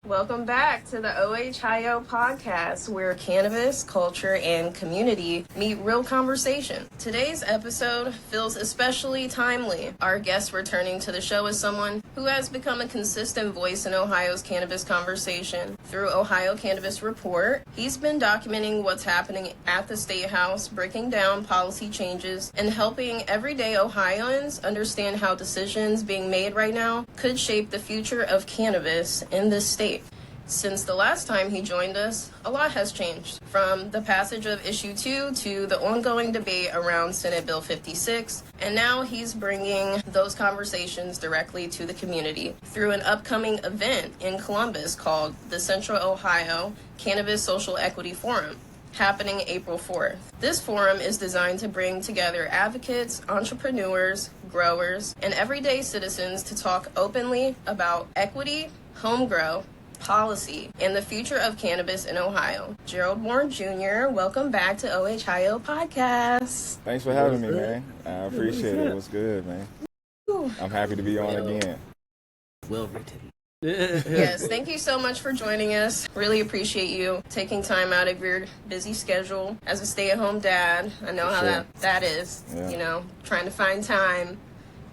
Welcome back to the OH-HighYo podcast, where cannabis, culture, and community meet real conversation. Today's episode feels especially timely. Our guest returning to the show is someone who has become a consistent voice in Ohio's cannabis conversation. Through Ohio Cannabis Report, he's been documenting what's happening at the State House, breaking down policy changes, and helping everyday Ohioans understand how decisions being made right now could shape the future of cannabis in this state. Since the last time he joined us, a lot has changed, from the passage of Issue 2 to the ongoing debate around Senate Bill 56, and now he's bringing those conversations directly to the community through an upcoming event in Columbus called the Central Ohio Cannabis Social Equity Forum, happening April 4th. This forum is designed to bring together advocates, entrepreneurs, growers, and everyday citizens to talk openly about equity, home grow, policy, and the future of cannabis in Ohio. Gerald Moore Jr., welcome back to OH-HighYo podcast. Thanks for having me, man. I appreciate it. What's good, man? I'm happy to be on again. Well written. Yes, thank you so much for joining us. Really appreciate you taking time out of your busy schedule as a stay-at-home dad. I know how that is, you know, trying to find time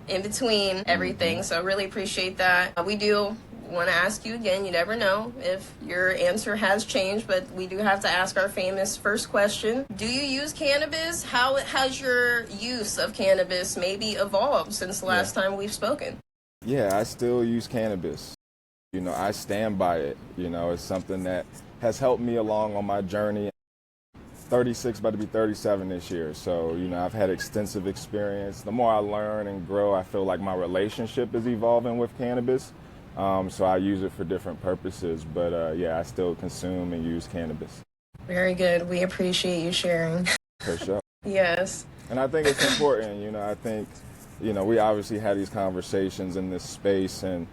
in between everything. So I really appreciate that. We do want to ask you again, you never know if your answer has changed, but we do have to ask our famous first question. Do you use cannabis? How has your use of cannabis maybe evolved since the last time we've spoken? Yeah, I still use cannabis. You know, I stand by it. You know, it's something that has helped me along on my journey. 36, about to be 37 this year. So, you know, I've had extensive experience. The more I learn and grow, I feel like my relationship is evolving with cannabis. So I use it for different purposes, but yeah, I still consume and use cannabis. Very good. We appreciate you sharing. For sure. Yes. And I think it's important, you know, I think, you know, we obviously had these conversations in this space, and,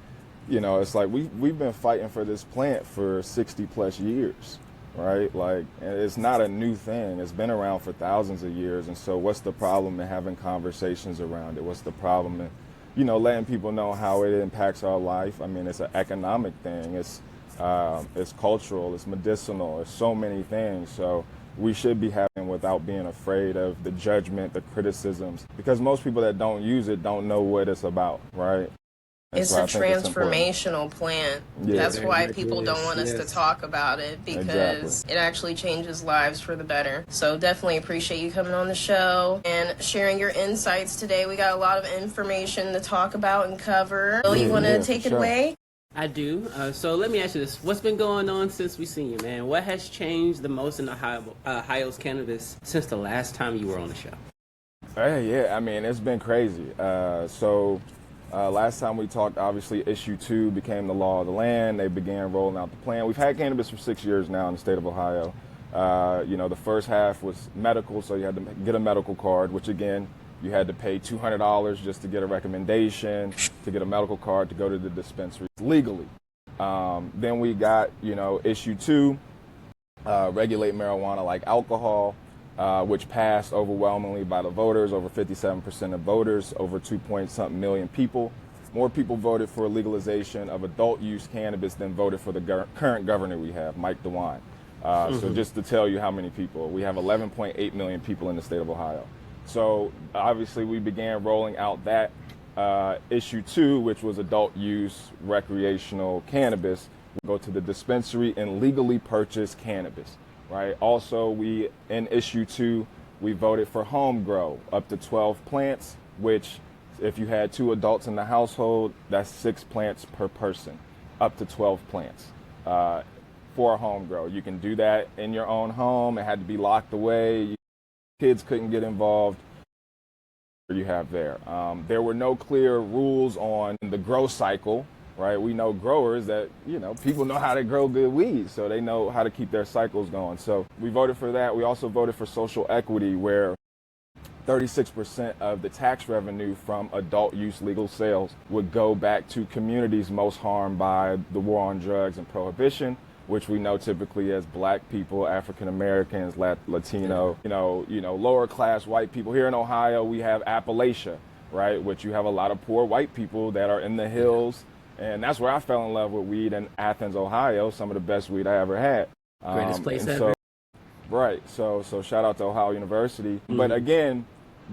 you know, it's like we've been fighting for this plant for 60 plus years, right? Like, and it's not a new thing. It's been around for thousands of years. And so what's the problem in having conversations around it? What's the problem in, you know, letting people know how it impacts our life? I mean, it's an economic thing. It's cultural. It's medicinal. It's so many things. So we should be having without being afraid of the judgment, the criticisms, because most people that don't use it don't know what it's about, right? It's a transformational plant. Yeah. That's why people don't want us to talk about it, because it actually changes lives for the better. So definitely appreciate you coming on the show and sharing your insights today. We got a lot of information to talk about and cover. Bill, you want to take it away? I do. So let me ask you this. What's been going on since we seen you, man? What has changed the most in Ohio's cannabis since the last time you were on the show? Yeah, I mean, it's been crazy. Last time we talked, obviously, Issue 2 became the law of the land. They began rolling out the plan. We've had cannabis for 6 years now in the state of Ohio. You know, the first half was medical, so you had to get a medical card, which, again, you had to pay $200 just to get a recommendation, to get a medical card, to go to the dispensary legally. Then we got, you know, Issue 2, regulate marijuana like alcohol, which passed overwhelmingly by the voters, over 57% of voters, over 2-point-something million people. More people voted for legalization of adult use cannabis than voted for the current governor we have, Mike DeWine. So just to tell you how many people, we have 11.8 million people in the state of Ohio. So obviously we began rolling out that Issue 2, which was adult use recreational cannabis. We go to the dispensary and legally purchase cannabis. Right. Also, in Issue 2, we voted for home grow up to 12 plants, which if you had 2 adults in the household, that's 6 plants per person, up to 12 plants for a home grow. You can do that in your own home. It had to be locked away. Kids couldn't get involved. You have there. There were no clear rules on the grow cycle. Right, we know growers that, you know, people know how to grow good weed, so they know how to keep their cycles going. So we voted for that. We also voted for social equity, where 36% of the tax revenue from adult use legal sales would go back to communities most harmed by the war on drugs and prohibition, which we know typically as Black people, African Americans, Latino, you know, lower class white people. Here in Ohio, we have Appalachia, right, which you have a lot of poor white people that are in the hills. And that's where I fell in love with weed in Athens, Ohio, some of the best weed I ever had. Greatest place ever. Right. So shout out to Ohio University. But again,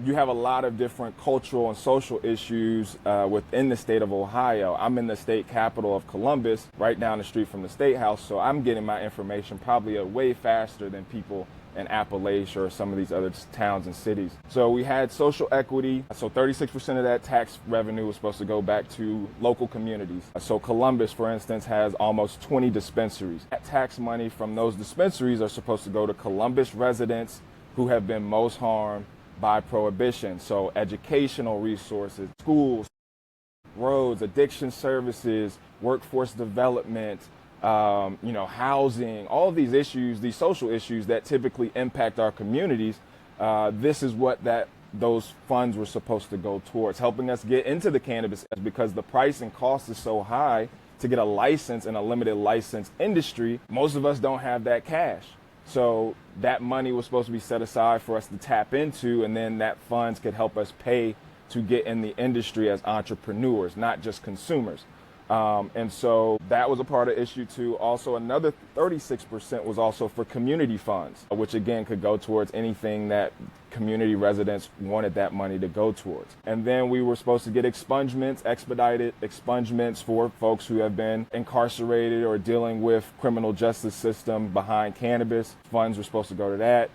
you have a lot of different cultural and social issues within the state of Ohio. I'm in the state capital of Columbus, right down the street from the State House. So I'm getting my information probably way faster than people in Appalachia or some of these other towns and cities. So we had social equity. So 36% of that tax revenue was supposed to go back to local communities. So Columbus, for instance, has almost 20 dispensaries. That tax money from those dispensaries are supposed to go to Columbus residents who have been most harmed by prohibition. So educational resources, schools, roads, addiction services, workforce development, housing, all of these issues, these social issues that typically impact our communities. This is what those funds were supposed to go towards, helping us get into the cannabis, because the price and cost is so high to get a license in a limited license industry. Most of us don't have that cash. So that money was supposed to be set aside for us to tap into, and then that funds could help us pay to get in the industry as entrepreneurs, not just consumers. And so that was a part of issue two. Also, another 36% was also for community funds, which again could go towards anything that community residents wanted that money to go towards. And then we were supposed to get expungements, expedited expungements for folks who have been incarcerated or dealing with criminal justice system behind cannabis. Funds were supposed to go to that.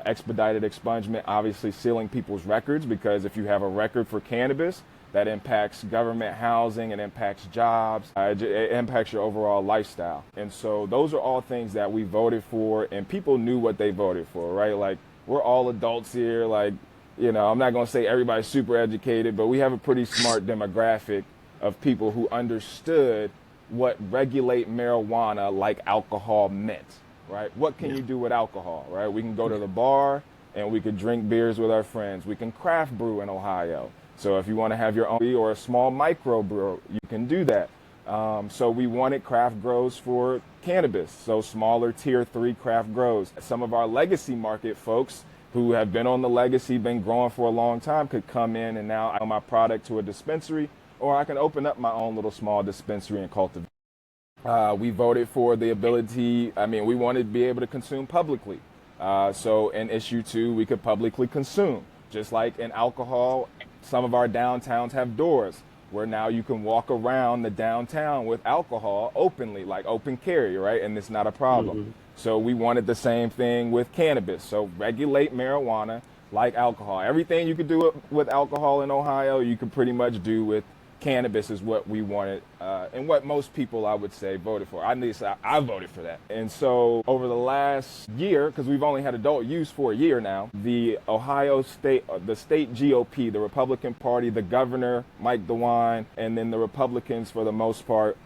Expedited expungement, obviously sealing people's records, because if you have a record for cannabis, that impacts government housing, it impacts jobs, it impacts your overall lifestyle. And so those are all things that we voted for, and people knew what they voted for, right? Like, we're all adults here. Like, I'm not going to say everybody's super educated, but we have a pretty smart demographic of people who understood what regulate marijuana like alcohol meant, right? What can you do with alcohol, right? We can go to the bar and we could drink beers with our friends. We can craft brew in Ohio. So if you want to have your own or a small micro brew, you can do that. So we wanted craft grows for cannabis, so smaller tier 3 craft grows. Some of our legacy market folks who have been on the legacy, been growing for a long time, could come in and now I own my product to a dispensary, or I can open up my own little small dispensary and cultivate. We voted for the ability, we wanted to be able to consume publicly. So in issue 2, we could publicly consume. Just like in alcohol, some of our downtowns have doors where now you can walk around the downtown with alcohol openly, like open carry, right? And it's not a problem. So we wanted the same thing with cannabis. So regulate marijuana like alcohol. Everything you could do with alcohol in Ohio, you could pretty much do with cannabis, is what we wanted, and what most people, I would say, voted for. I voted for that. And so over the last year, because we've only had adult use for a year now, the Ohio state, the state GOP, the Republican Party, the governor, Mike DeWine, and then the Republicans, for the most part,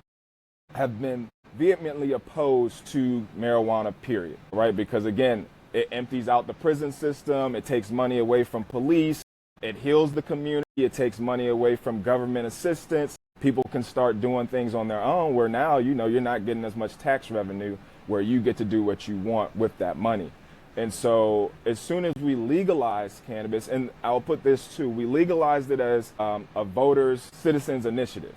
have been vehemently opposed to marijuana, period, right? Because again, it empties out the prison system, it takes money away from police, it heals the community, it takes money away from government assistance. People can start doing things on their own, where now, you're not getting as much tax revenue, where you get to do what you want with that money. And so as soon as we legalized cannabis, and I'll put this too, we legalized it as a voters' citizens initiative.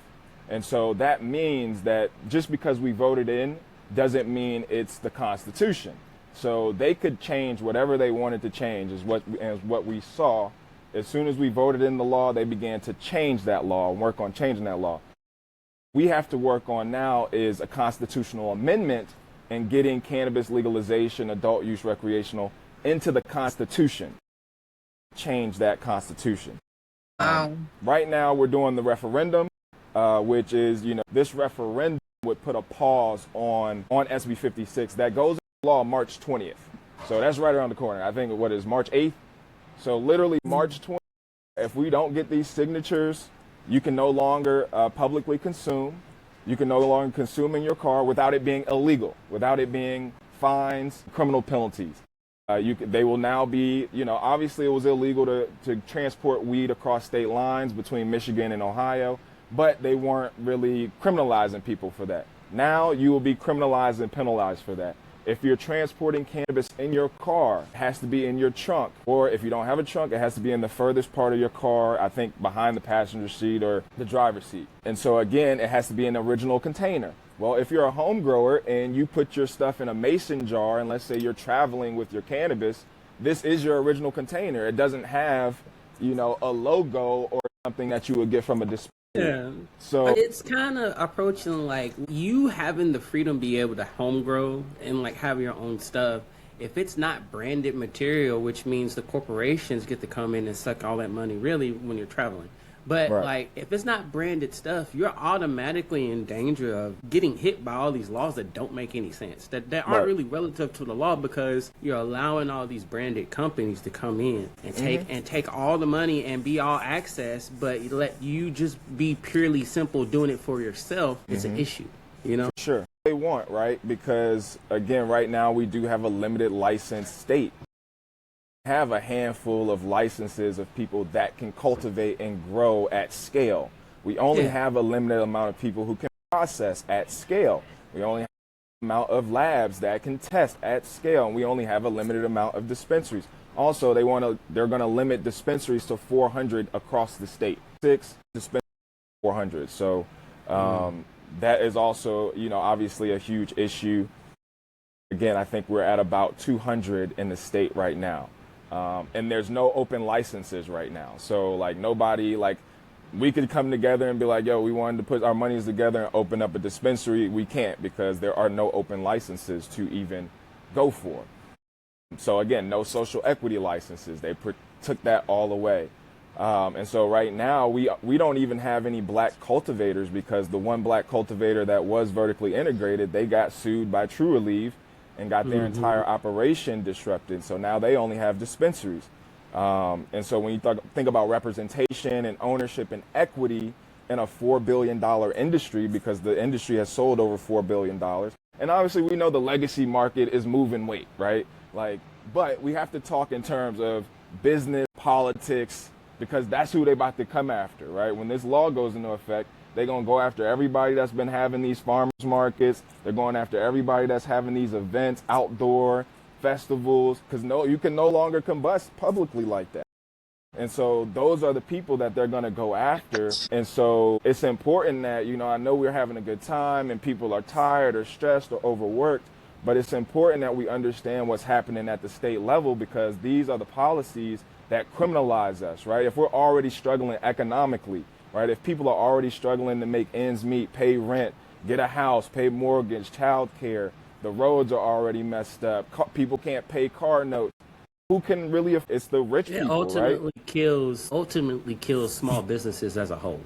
And so that means that just because we voted in doesn't mean it's the Constitution. So they could change whatever they wanted to change, is what we saw. As soon as we voted in the law, they began to change that law and work on changing that law. We have to work on now is a constitutional amendment and getting cannabis legalization, adult use recreational, into the Constitution. Change that Constitution. Right now, we're doing the referendum, which is, this referendum would put a pause on SB56 that goes into law March 20th. So that's right around the corner. I think what is March 8th? So literally March 20th, if we don't get these signatures, you can no longer publicly consume. You can no longer consume in your car without it being illegal, without it being fines, criminal penalties. They will now be, obviously it was illegal to transport weed across state lines between Michigan and Ohio, but they weren't really criminalizing people for that. Now you will be criminalized and penalized for that. If you're transporting cannabis in your car, it has to be in your trunk. Or if you don't have a trunk, it has to be in the furthest part of your car, I think behind the passenger seat or the driver's seat. And so again, it has to be an original container. Well, if you're a home grower and you put your stuff in a mason jar, and let's say you're traveling with your cannabis, this is your original container. It doesn't have, you know, a logo or something that you would get from a display. Yeah. So it's kind of approaching like you having the freedom to be able to home grow and like have your own stuff. If it's not branded material, which means the corporations get to come in and suck all that money really when you're traveling. But right. like if it's not branded stuff, you're automatically in danger of getting hit by all these laws that don't make any sense. That aren't right. really relative to the law because you're allowing all these branded companies to come in and take all the money and be all access, but let you just be purely simple doing it for yourself. It's an issue, you know? Sure. They want, right? Because again, right now we do have a limited license state. Have a handful of licenses of people that can cultivate and grow at scale. We only have a limited amount of people who can process at scale. We only have a amount of labs that can test at scale, and we only have a limited amount of dispensaries. Also, they're going to limit dispensaries to 400 across the state. 6 dispensaries, 400. So that is also, you know, obviously a huge issue. Again, I think we're at about 200 in the state right now. And there's no open licenses right now. So like nobody, like we could come together and be like, yo, we wanted to put our monies together and open up a dispensary. We can't because there are no open licenses to even go for. So again, no social equity licenses. They took that all away. And so right now we don't even have any black cultivators because the one black cultivator that was vertically integrated, they got sued by True Relief and got their entire operation disrupted. So now they only have dispensaries. And so when you think about representation and ownership and equity in a $4 billion industry, because the industry has sold over $4 billion, and obviously we know the legacy market is moving weight, right? Like, but we have to talk in terms of business, politics, because that's who they're about to come after, right? When this law goes into effect, they're going to go after everybody that's been having these farmers markets. They're going after everybody that's having these events, outdoor festivals, because you can no longer combust publicly like that. And so those are the people that they're going to go after. And so it's important that, you know, I know we're having a good time and people are tired or stressed or overworked, but it's important that we understand what's happening at the state level because these are the policies that criminalize us, right? If we're already struggling economically, right? If people are already struggling to make ends meet, pay rent, get a house, pay mortgage, child care, the roads are already messed up, people can't pay car notes. Who can really? It's the rich people, ultimately right? Ultimately kills small businesses as a whole.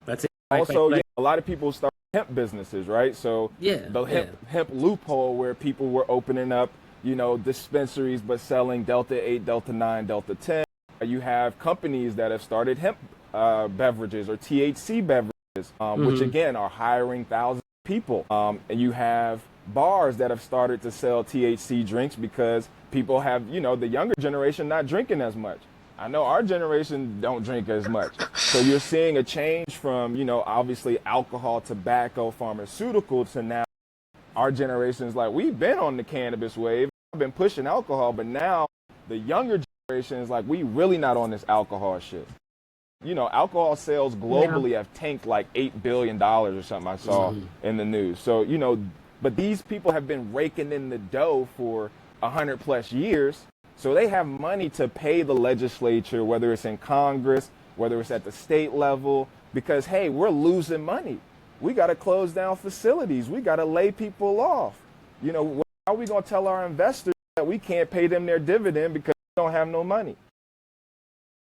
That's it. Also, yeah, a lot of people start hemp businesses, right? So the hemp loophole where people were opening up, you know, dispensaries but selling Delta 8, Delta 9, Delta 10. You have companies that have started hemp beverages or THC beverages, which again are hiring thousands of people. And you have bars that have started to sell THC drinks because people have, you know, the younger generation not drinking as much. I know our generation don't drink as much. So you're seeing a change from, you know, obviously alcohol, tobacco, pharmaceutical to now our generation's like, we've been on the cannabis wave. I've been pushing alcohol, but now the younger generation is like, we really not on this alcohol shit. You know, alcohol sales globally have tanked like $8 billion or something I saw in the news. So, you know, but these people have been raking in the dough for 100+ years. So they have money to pay the legislature, whether it's in Congress, whether it's at the state level, because, hey, we're losing money. We got to close down facilities. We got to lay people off. You know, how are we going to tell our investors that we can't pay them their dividend because we don't have no money?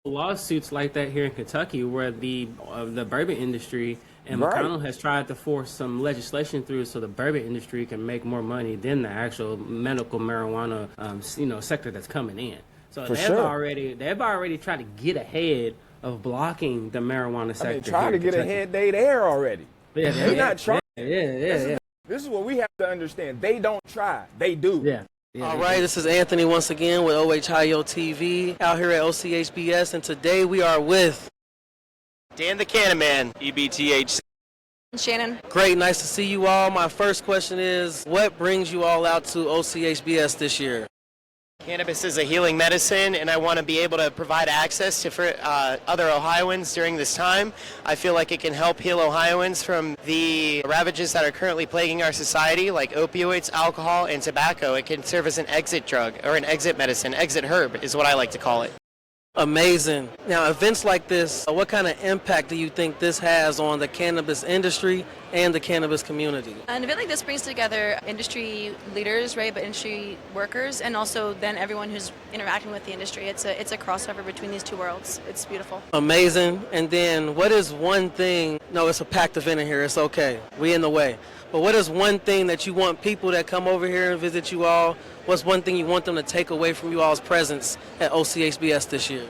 Lawsuits like that here in Kentucky where the bourbon industry and McConnell has tried to force some legislation through so the bourbon industry can make more money than the actual medical marijuana sector that's coming in. So they've already tried to get ahead of blocking the marijuana sector. I mean, trying to get ahead, they there already. Yeah, they're not trying. Yeah. This is what we have to understand. They don't try. They do. Yeah. All right, this is Anthony once again with OH-HighYo TV out here at OCHBS, and today we are with Dan the Cannon Man, EBTHC. Shannon. Great, nice to see you all. My first question is, what brings you all out to OCHBS this year? Cannabis is a healing medicine, and I want to be able to provide access to other Ohioans during this time. I feel like it can help heal Ohioans from the ravages that are currently plaguing our society, like opioids, alcohol, and tobacco. It can serve as an exit drug, or an exit medicine. Exit herb is what I like to call it. Amazing. Now, events like this, what kind of impact do you think this has on the cannabis industry and the cannabis community? An event like this brings together industry leaders, right, but industry workers, and also then everyone who's interacting with the industry. It's a crossover between these two worlds. It's beautiful. Amazing. And then what is one thing, no, it's a packed event in here, it's okay, we in the way. But what is one thing that you want people that come over here and visit you all, what's one thing you want them to take away from you all's presence at OCHBS this year?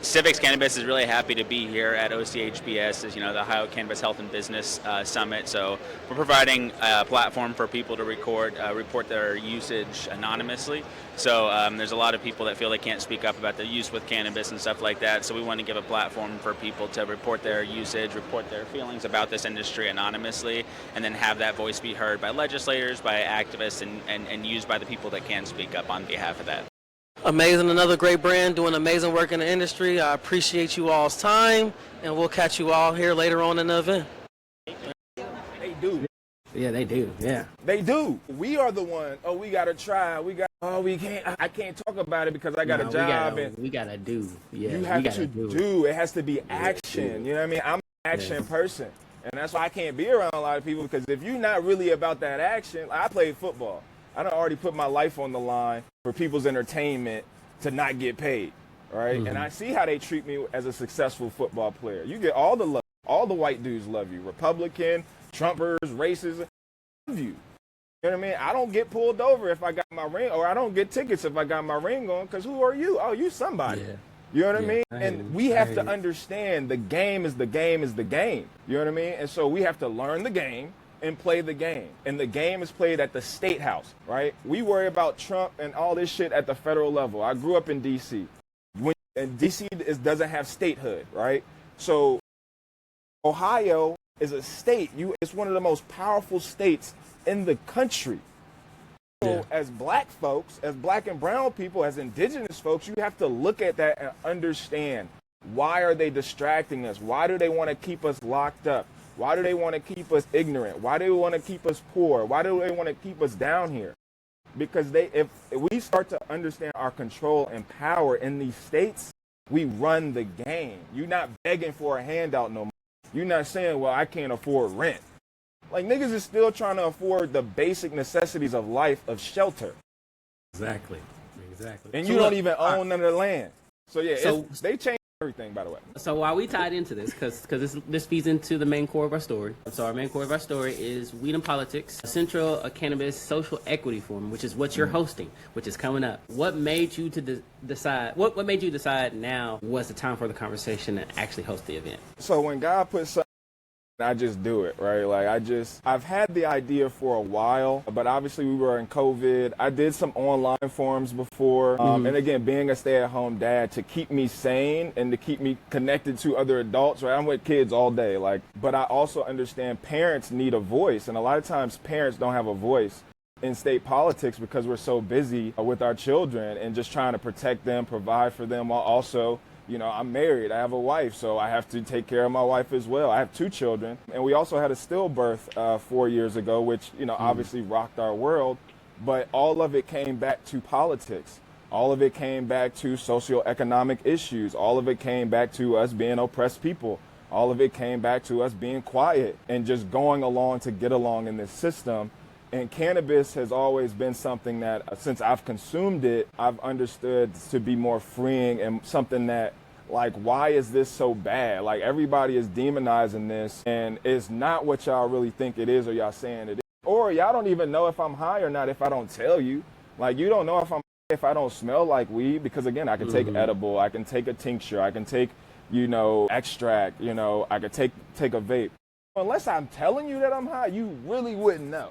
Civics Cannabis is really happy to be here at OCHBS, as you know, the Ohio Cannabis Health and Business Summit. So we're providing a platform for people to report their usage anonymously. So there's a lot of people that feel they can't speak up about their use with cannabis and stuff like that. So we want to give a platform for people to report their usage, report their feelings about this industry anonymously, and then have that voice be heard by legislators, by activists, and used by the people that can speak up on behalf of that. Amazing, another great brand doing amazing work in the industry. I appreciate you all's time, and we'll catch you all here later on in the event. They do. Yeah, they do. Yeah. They do. We are the one. Oh, we gotta try. We can't. I can't talk about it because I got a job. We gotta do. Yeah. You have to do. It has to be action. You know what I mean? I'm an action person, and that's why I can't be around a lot of people, because if you're not really about that action, I played football. I done already put my life on the line for people's entertainment to not get paid, right? And I see how they treat me as a successful football player. You get all the love. All the white dudes love you. Republican, Trumpers, racists, love you. You know what I mean? I don't get pulled over if I got my ring, or I don't get tickets if I got my ring on, because who are you? Oh, you somebody. Yeah. You know what I mean? And we have to understand the game is the game is the game. You know what I mean? And so we have to learn the game and play the game. And the game is played at the state house, right? We worry about Trump and all this shit at the federal level. I grew up in D.C. And D.C. doesn't have statehood, right? So Ohio is a state. It's one of the most powerful states in the country. So as black folks, as black and brown people, as indigenous folks, you have to look at that and understand, why are they distracting us? Why do they want to keep us locked up? Why do they want to keep us ignorant? Why do they want to keep us poor? Why do they want to keep us down here? Because if we start to understand our control and power in these states, we run the game. You're not begging for a handout no more. You're not saying, well, I can't afford rent. Like, niggas is still trying to afford the basic necessities of life, of shelter. Exactly. And you don't even own none of the land. So, yeah, they changed everything, by the way. So while we tied into this, because this feeds into the main core of our story. So our main core of our story is Weed and Politics, Central Cannabis Social Equity Forum, which is what you're hosting, which is coming up. What made you to decide? What made you decide now was the time for the conversation and actually host the event? So when God puts something, I just do it, right? Like, I've had the idea for a while, but obviously we were in COVID. I did some online forums before. And again, being a stay-at-home dad, to keep me sane and to keep me connected to other adults, right? I'm with kids all day, but I also understand parents need a voice. And a lot of times parents don't have a voice in state politics because we're so busy with our children and just trying to protect them, provide for them, while also, you know, I'm married, I have a wife, so I have to take care of my wife as well. I have 2 children. And we also had a stillbirth 4 years ago, which, you know, obviously rocked our world. But all of it came back to politics. All of it came back to socioeconomic issues. All of it came back to us being oppressed people. All of it came back to us being quiet and just going along to get along in this system. And cannabis has always been something that, since I've consumed it, I've understood to be more freeing, and something that, like, why is this so bad? Like, everybody is demonizing this, and it's not what y'all really think it is, or y'all saying it is. Or y'all don't even know if I'm high or not if I don't tell you. Like, you don't know if I don't smell like weed, because, again, I can take edible, I can take a tincture, I can take, you know, extract, you know, I could take a vape. Unless I'm telling you that I'm high, you really wouldn't know.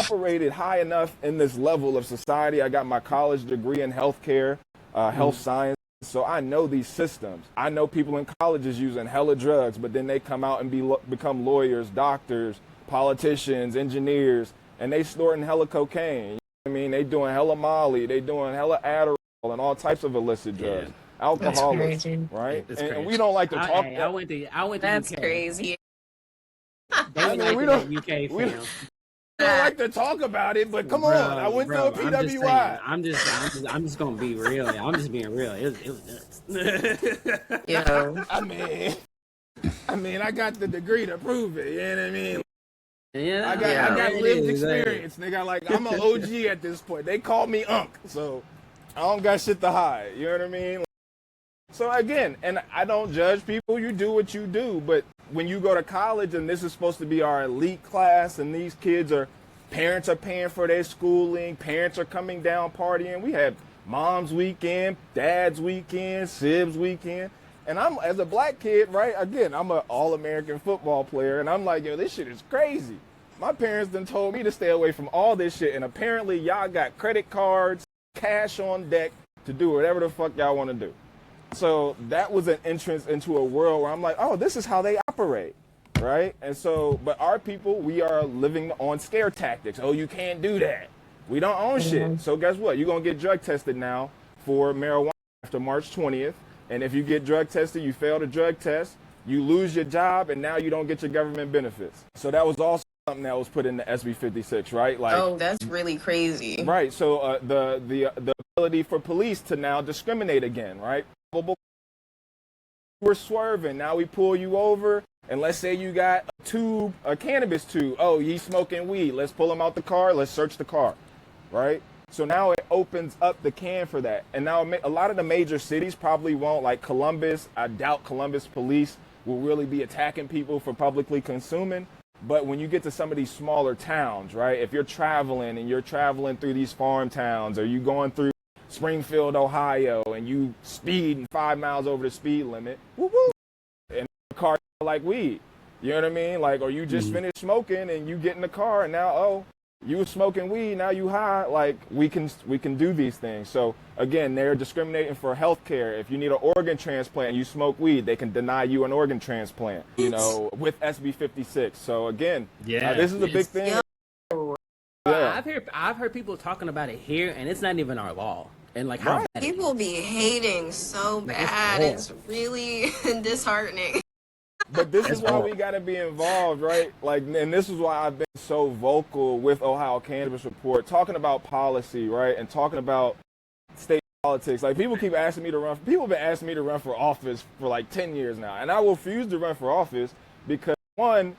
Operated high enough in this level of society. I got my college degree in healthcare, health science. So I know these systems. I know people in colleges using hella drugs, but then they come out and become lawyers, doctors, politicians, engineers, and they snorting hella cocaine. You know what I mean? They doing hella Molly, they doing hella Adderall and all types of illicit drugs. Alcoholics, right? And we don't like to talk. I went to That's UK. crazy. They we don't UK we film. don't like to talk about it, but come on, I went to a PWI. I'm just gonna be real. I'm just being real. It was nuts. Yeah. I mean, I got the degree to prove it. You know what I mean? Yeah, I got lived experience, nigga. Like, I'm an OG at this point. They call me Unc, so I don't got shit to hide. You know what I mean? So again, and I don't judge people. You do what you do, but when you go to college and this is supposed to be our elite class, and these parents are paying for their schooling, parents are coming down partying. We had mom's weekend, dad's weekend, Sib's weekend. And I'm, as a black kid, right, again, I'm an all-American football player, and I'm like, yo, this shit is crazy. My parents done told me to stay away from all this shit, and apparently y'all got credit cards, cash on deck to do whatever the fuck y'all want to do. So that was an entrance into a world where I'm like, oh, this is how they operate, right? And so, but our people, we are living on scare tactics. Oh, you can't do that. We don't own shit. So guess what? You're going to get drug tested now for marijuana after March 20th. And if you get drug tested, you fail the drug test, you lose your job, and now you don't get your government benefits. So that was also something that was put in the SB56, right? Like, oh, that's really crazy. Right. So the ability for police to now discriminate again, right? We're swerving. Now we pull you over, and let's say you got a cannabis tube. Oh, he's smoking weed. Let's pull him out the car. Let's search the car, right? So now it opens up the can for that. And now a lot of the major cities probably won't, like Columbus. I doubt Columbus police will really be attacking people for publicly consuming. But when you get to some of these smaller towns, right, if you're traveling and you're traveling through these farm towns, or you going through Springfield, Ohio, and you speeding 5 miles over the speed limit, woo-woo, and the car like weed, you know what I mean? Like, or you just finished smoking and you get in the car and now, oh, you were smoking weed, now you high. Like, we can do these things. So again, they're discriminating for health care. If you need an organ transplant and you smoke weed, they can deny you an organ transplant, you know, with SB56. So again, this is a big thing. Yeah. I've heard people talking about it here, and it's not even our law. And like how people be hating so bad, it's really disheartening. But this is why we got to be involved, right? Like, and this is why I've been so vocal with Ohio Cannabis Report, talking about policy, right, and talking about state politics. Like, people keep asking me to run. People have been asking me to run for office for like 10 years now, and I refuse to run for office because, one,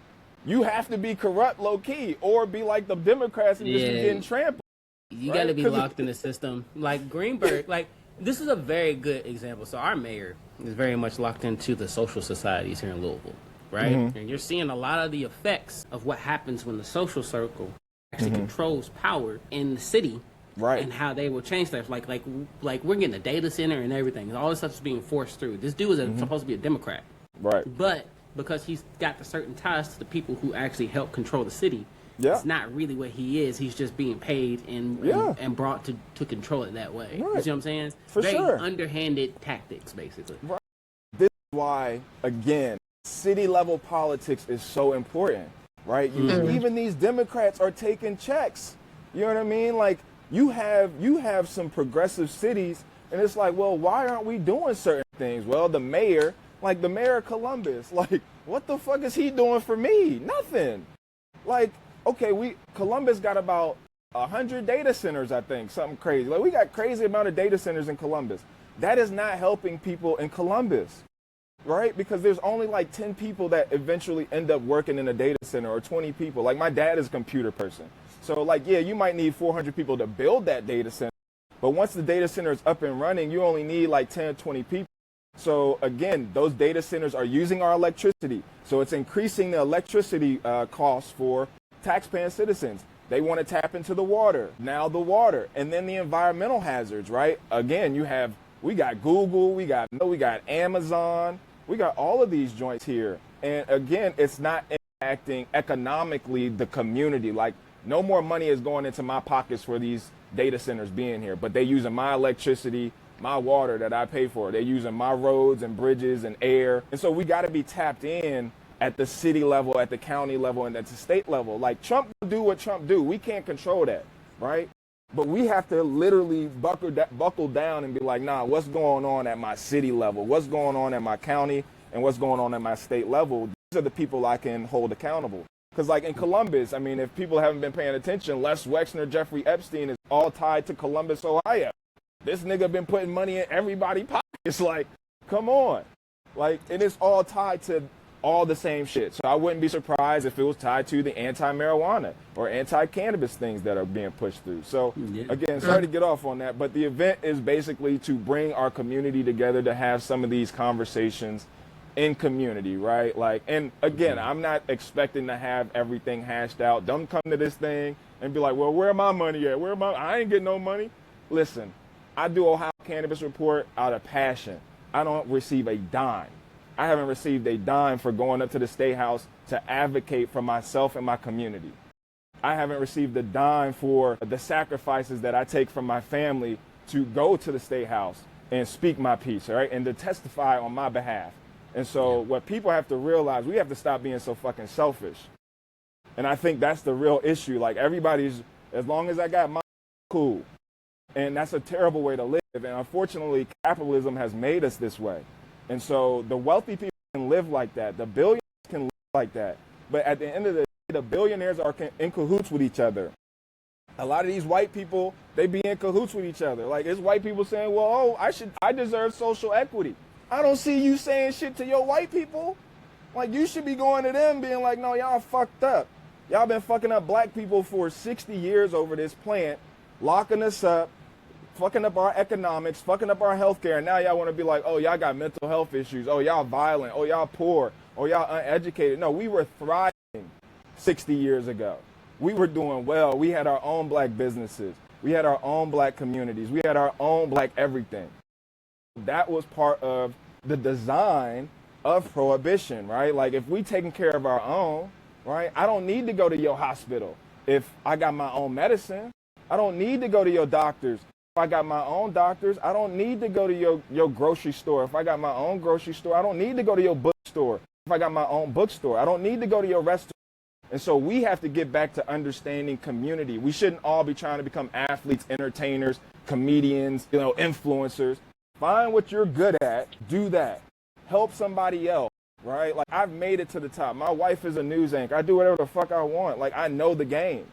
you have to be corrupt low key, or be like the Democrats and just be getting trampled. You got to be locked in the system. Like Greenberg, like, this is a very good example. So our mayor is very much locked into the social societies here in Louisville, right? And you're seeing a lot of the effects of what happens when the social circle actually controls power in the city, right? And how they will change stuff. Like we're getting a data center and everything. All this stuff is being forced through. This dude is supposed to be a Democrat, right? But because he's got the certain ties to the people who actually help control the city, it's not really what he is. He's just being paid and brought to control it that way. Right. You see what I'm saying? For very sure. underhanded tactics, basically. Right. This is why, again, city level politics is so important, right? Even these Democrats are taking checks. You know what I mean? Like, you have some progressive cities, and it's like, well, why aren't we doing certain things? Well, the mayor of Columbus, like, what the fuck is he doing for me? Nothing. Like, okay, Columbus got about 100 data centers, I think, something crazy. Like, we got crazy amount of data centers in Columbus. That is not helping people in Columbus, right? Because there's only like 10 people that eventually end up working in a data center, or 20 people. Like, my dad is a computer person. So, like, yeah, you might need 400 people to build that data center. But once the data center is up and running, you only need like 10, 20 people. So again, those data centers are using our electricity. So it's increasing the electricity costs for taxpaying citizens. They want to tap into the water. Now the water, and then the environmental hazards, right? Again, we got Google, we got Amazon, we got all of these joints here. And again, it's not impacting economically the community. Like, no more money is going into my pockets for these data centers being here, but they using my electricity, my water that I pay for. They're using my roads and bridges and air. And so we got to be tapped in at the city level, at the county level, and at the state level. Like, Trump will do what Trump do. We can't control that, right? But we have to literally buckle down and be like, nah, what's going on at my city level? What's going on at my county? And what's going on at my state level? These are the people I can hold accountable. Because like in Columbus, I mean, if people haven't been paying attention, Les Wexner, Jeffrey Epstein is all tied to Columbus, Ohio. This nigga been putting money in everybody's pockets. Like, come on. Like, and it's all tied to all the same shit. So I wouldn't be surprised if it was tied to the anti-marijuana or anti-cannabis things that are being pushed through. So again, sorry to get off on that, but the event is basically to bring our community together to have some of these conversations in community, right? Like, and again, I'm not expecting to have everything hashed out. Don't come to this thing and be like, well, where my money at? I ain't getting no money. Listen, I do Ohio Cannabis Report out of passion. I don't receive a dime. I haven't received a dime for going up to the State House to advocate for myself and my community. I haven't received a dime for the sacrifices that I take from my family to go to the State House and speak my piece, right? And to testify on my behalf. And so what people have to realize, we have to stop being so fucking selfish. And I think that's the real issue. Like, everybody's, as long as I got my cool. And that's a terrible way to live. And unfortunately, capitalism has made us this way. And so the wealthy people can live like that. The billionaires can live like that. But at the end of the day, the billionaires are in cahoots with each other. A lot of these white people, they be in cahoots with each other. Like, it's white people saying, well, I deserve social equity. I don't see you saying shit to your white people. Like, you should be going to them being like, no, y'all fucked up. Y'all been fucking up black people for 60 years over this plant, locking us up, fucking up our economics, fucking up our healthcare, and now y'all want to be like, oh, y'all got mental health issues, oh, y'all violent, oh, y'all poor, oh, y'all uneducated. No, we were thriving 60 years ago. We were doing well. We had our own black businesses. We had our own black communities. We had our own black everything. That was part of the design of prohibition, right? Like, if we taking care of our own, right, I don't need to go to your hospital if I got my own medicine. I don't need to go to your doctors. If I got my own doctors, I don't need to go to your grocery store. If I got my own grocery store, I don't need to go to your bookstore. If I got my own bookstore, I don't need to go to your restaurant. And so we have to get back to understanding community. We shouldn't all be trying to become athletes, entertainers, comedians, influencers. Find what you're good at, do that. Help somebody else, right? Like, I've made it to the top. My wife is a news anchor. I do whatever the fuck I want. Like, I know the game.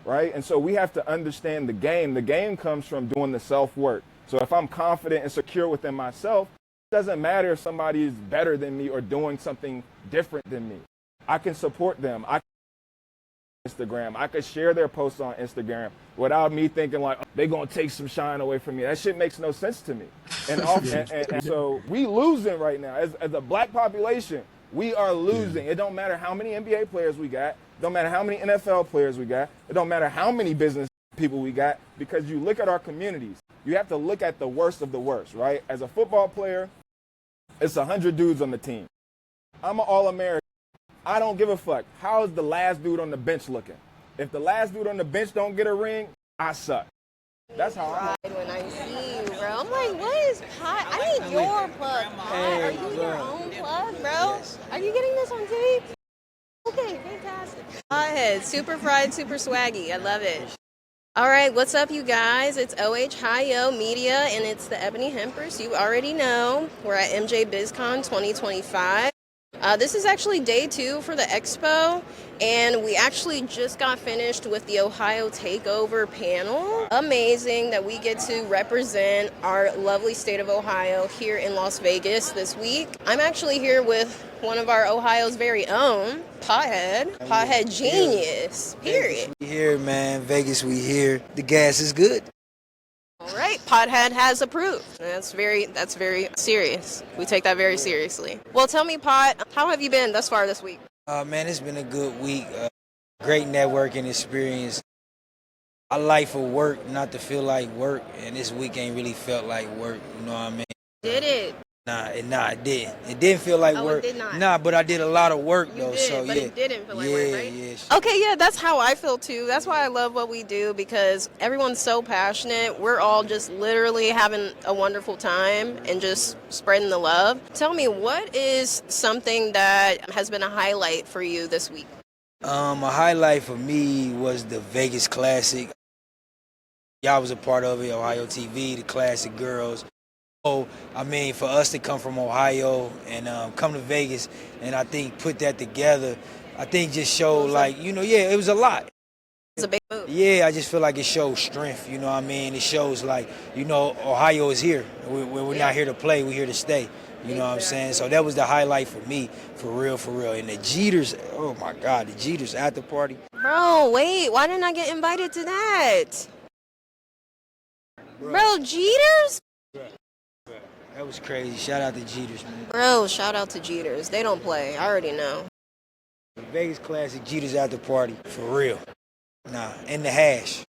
Right? And so we have to understand the game. The game comes from doing the self-work. So if I'm confident and secure within myself, it doesn't matter if somebody is better than me or doing something different than me. I can support them. I can Instagram. I could share their posts on Instagram without me thinking like, they're going to take some shine away from me. That shit makes no sense to me. And so we losing right now. As a black population, we are losing. It don't matter how many NBA players we got. It don't matter how many NFL players we got. It don't matter how many business people we got, because you look at our communities. You have to look at the worst of the worst, right? As a football player, it's 100 dudes on the team. I'm an All-American. I don't give a fuck. How is the last dude on the bench looking? If the last dude on the bench don't get a ring, I suck. That's how I'm. When I see you, bro, I'm like, what is pot? I need your plug, pot. Are you your own plug, bro? Yes. Are you getting this on tape? Okay, fantastic. Pothead, super fried, super swaggy. I love it. All right, what's up, you guys? It's OH-HighYo Media, and it's the Ebony Hempers. You already know. We're at MJ BizCon 2025. This is actually day 2 for the expo, and we actually just got finished with the Ohio Takeover panel. Amazing that we get to represent our lovely state of Ohio here in Las Vegas this week. I'm actually here with one of our Ohio's very own, Pothead Genius, period. We here, man. Vegas, we here. The gas is good. All right, Pothead has approved. That's very serious. We take that very seriously. Well, tell me, Pot, how have you been thus far this week? Man, it's been a good week. Great networking experience. I like for work not to feel like work, and this week ain't really felt like work. You know what I mean? Did it? Nah, it didn't. It didn't feel like Oh, work. it did not. Nah, but I did a lot of work You though. did, So but yeah, it didn't feel like yeah, work, right? yeah. Okay, yeah, that's how I feel too. That's why I love what we do because everyone's so passionate. We're all just literally having a wonderful time and just spreading the love. Tell me, what is something that has been a highlight for you this week? A highlight for me was the Vegas Classic. Y'all was a part of it, Ohio TV, the Classic Girls. So, I mean, for us to come from Ohio and come to Vegas and I think put that together, I think just showed like, yeah, it was a lot. It's a big move. Yeah, I just feel like it shows strength, you know what I mean? It shows like, Ohio is here. We're not here to play, we're here to stay. You know what I'm saying? So that was the highlight for me, for real, for real. And the Jeters, oh my God, the Jeters after party. Bro, wait, why didn't I get invited to that? Bro, Jeters? That was crazy. Shout out to Jeters, man. Bro, shout out to Jeters. They don't play. I already know. The Vegas Classic, Jeters after party, for real. Nah, and the hash.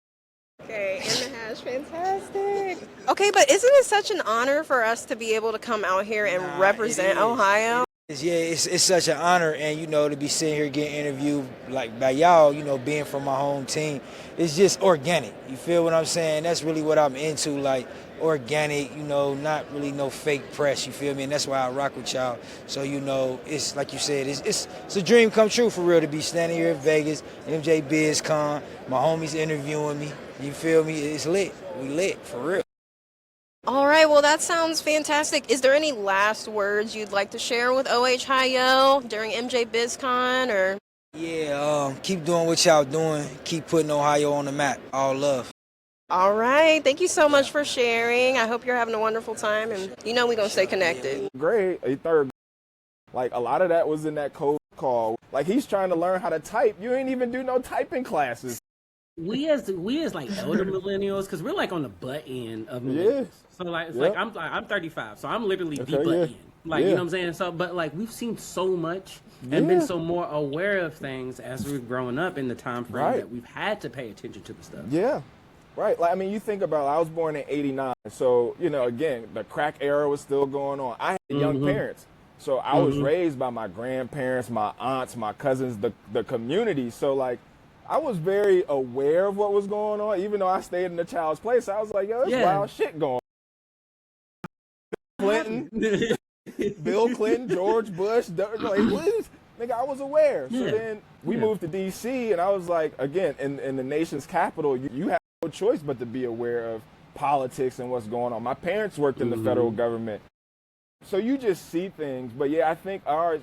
Okay, in the hash, fantastic. Okay, but isn't it such an honor for us to be able to come out here and represent Ohio? Yeah, it's such an honor, and to be sitting here getting interviewed like by y'all, being from my home team, it's just organic. You feel what I'm saying? That's really what I'm into, like organic. Not really no fake press. You feel me? And that's why I rock with y'all. So it's like you said, it's a dream come true for real to be standing here in Vegas, MJ BizCon, my homies interviewing me. You feel me? It's lit. We lit for real. All right, well, that sounds fantastic. Is there any last words you'd like to share with OH-HighYo during MJ BizCon or? Yeah, keep doing what y'all doing. Keep putting Ohio on the map. All love. All right, thank you so much for sharing. I hope you're having a wonderful time, and we're going to stay connected. Great, a third. Like, a lot of that was in that code call. Like, he's trying to learn how to type. You ain't even do no typing classes. We as like elder millennials, because we're like on the butt end of millennials. Yes. So like, it's like I'm 35, so I'm literally the butt end. Like, you know what I'm saying? So, but like, we've seen so much and been so more aware of things as we've grown up in the time frame that we've had to pay attention to the stuff. Yeah. Right. Like, I mean, you think about I was born in 89. So, again, the crack era was still going on. I had young parents. So I was raised by my grandparents, my aunts, my cousins, the community. So, like, I was very aware of what was going on. Even though I stayed in the child's place, I was like, yo, there's wild shit going on. Clinton, Bill Clinton, George Bush, like, what is, nigga, I was aware. So then we moved to D.C., and I was like, again, in the nation's capital, you have no choice but to be aware of politics and what's going on. My parents worked in the federal government. So you just see things. But yeah, I think ours,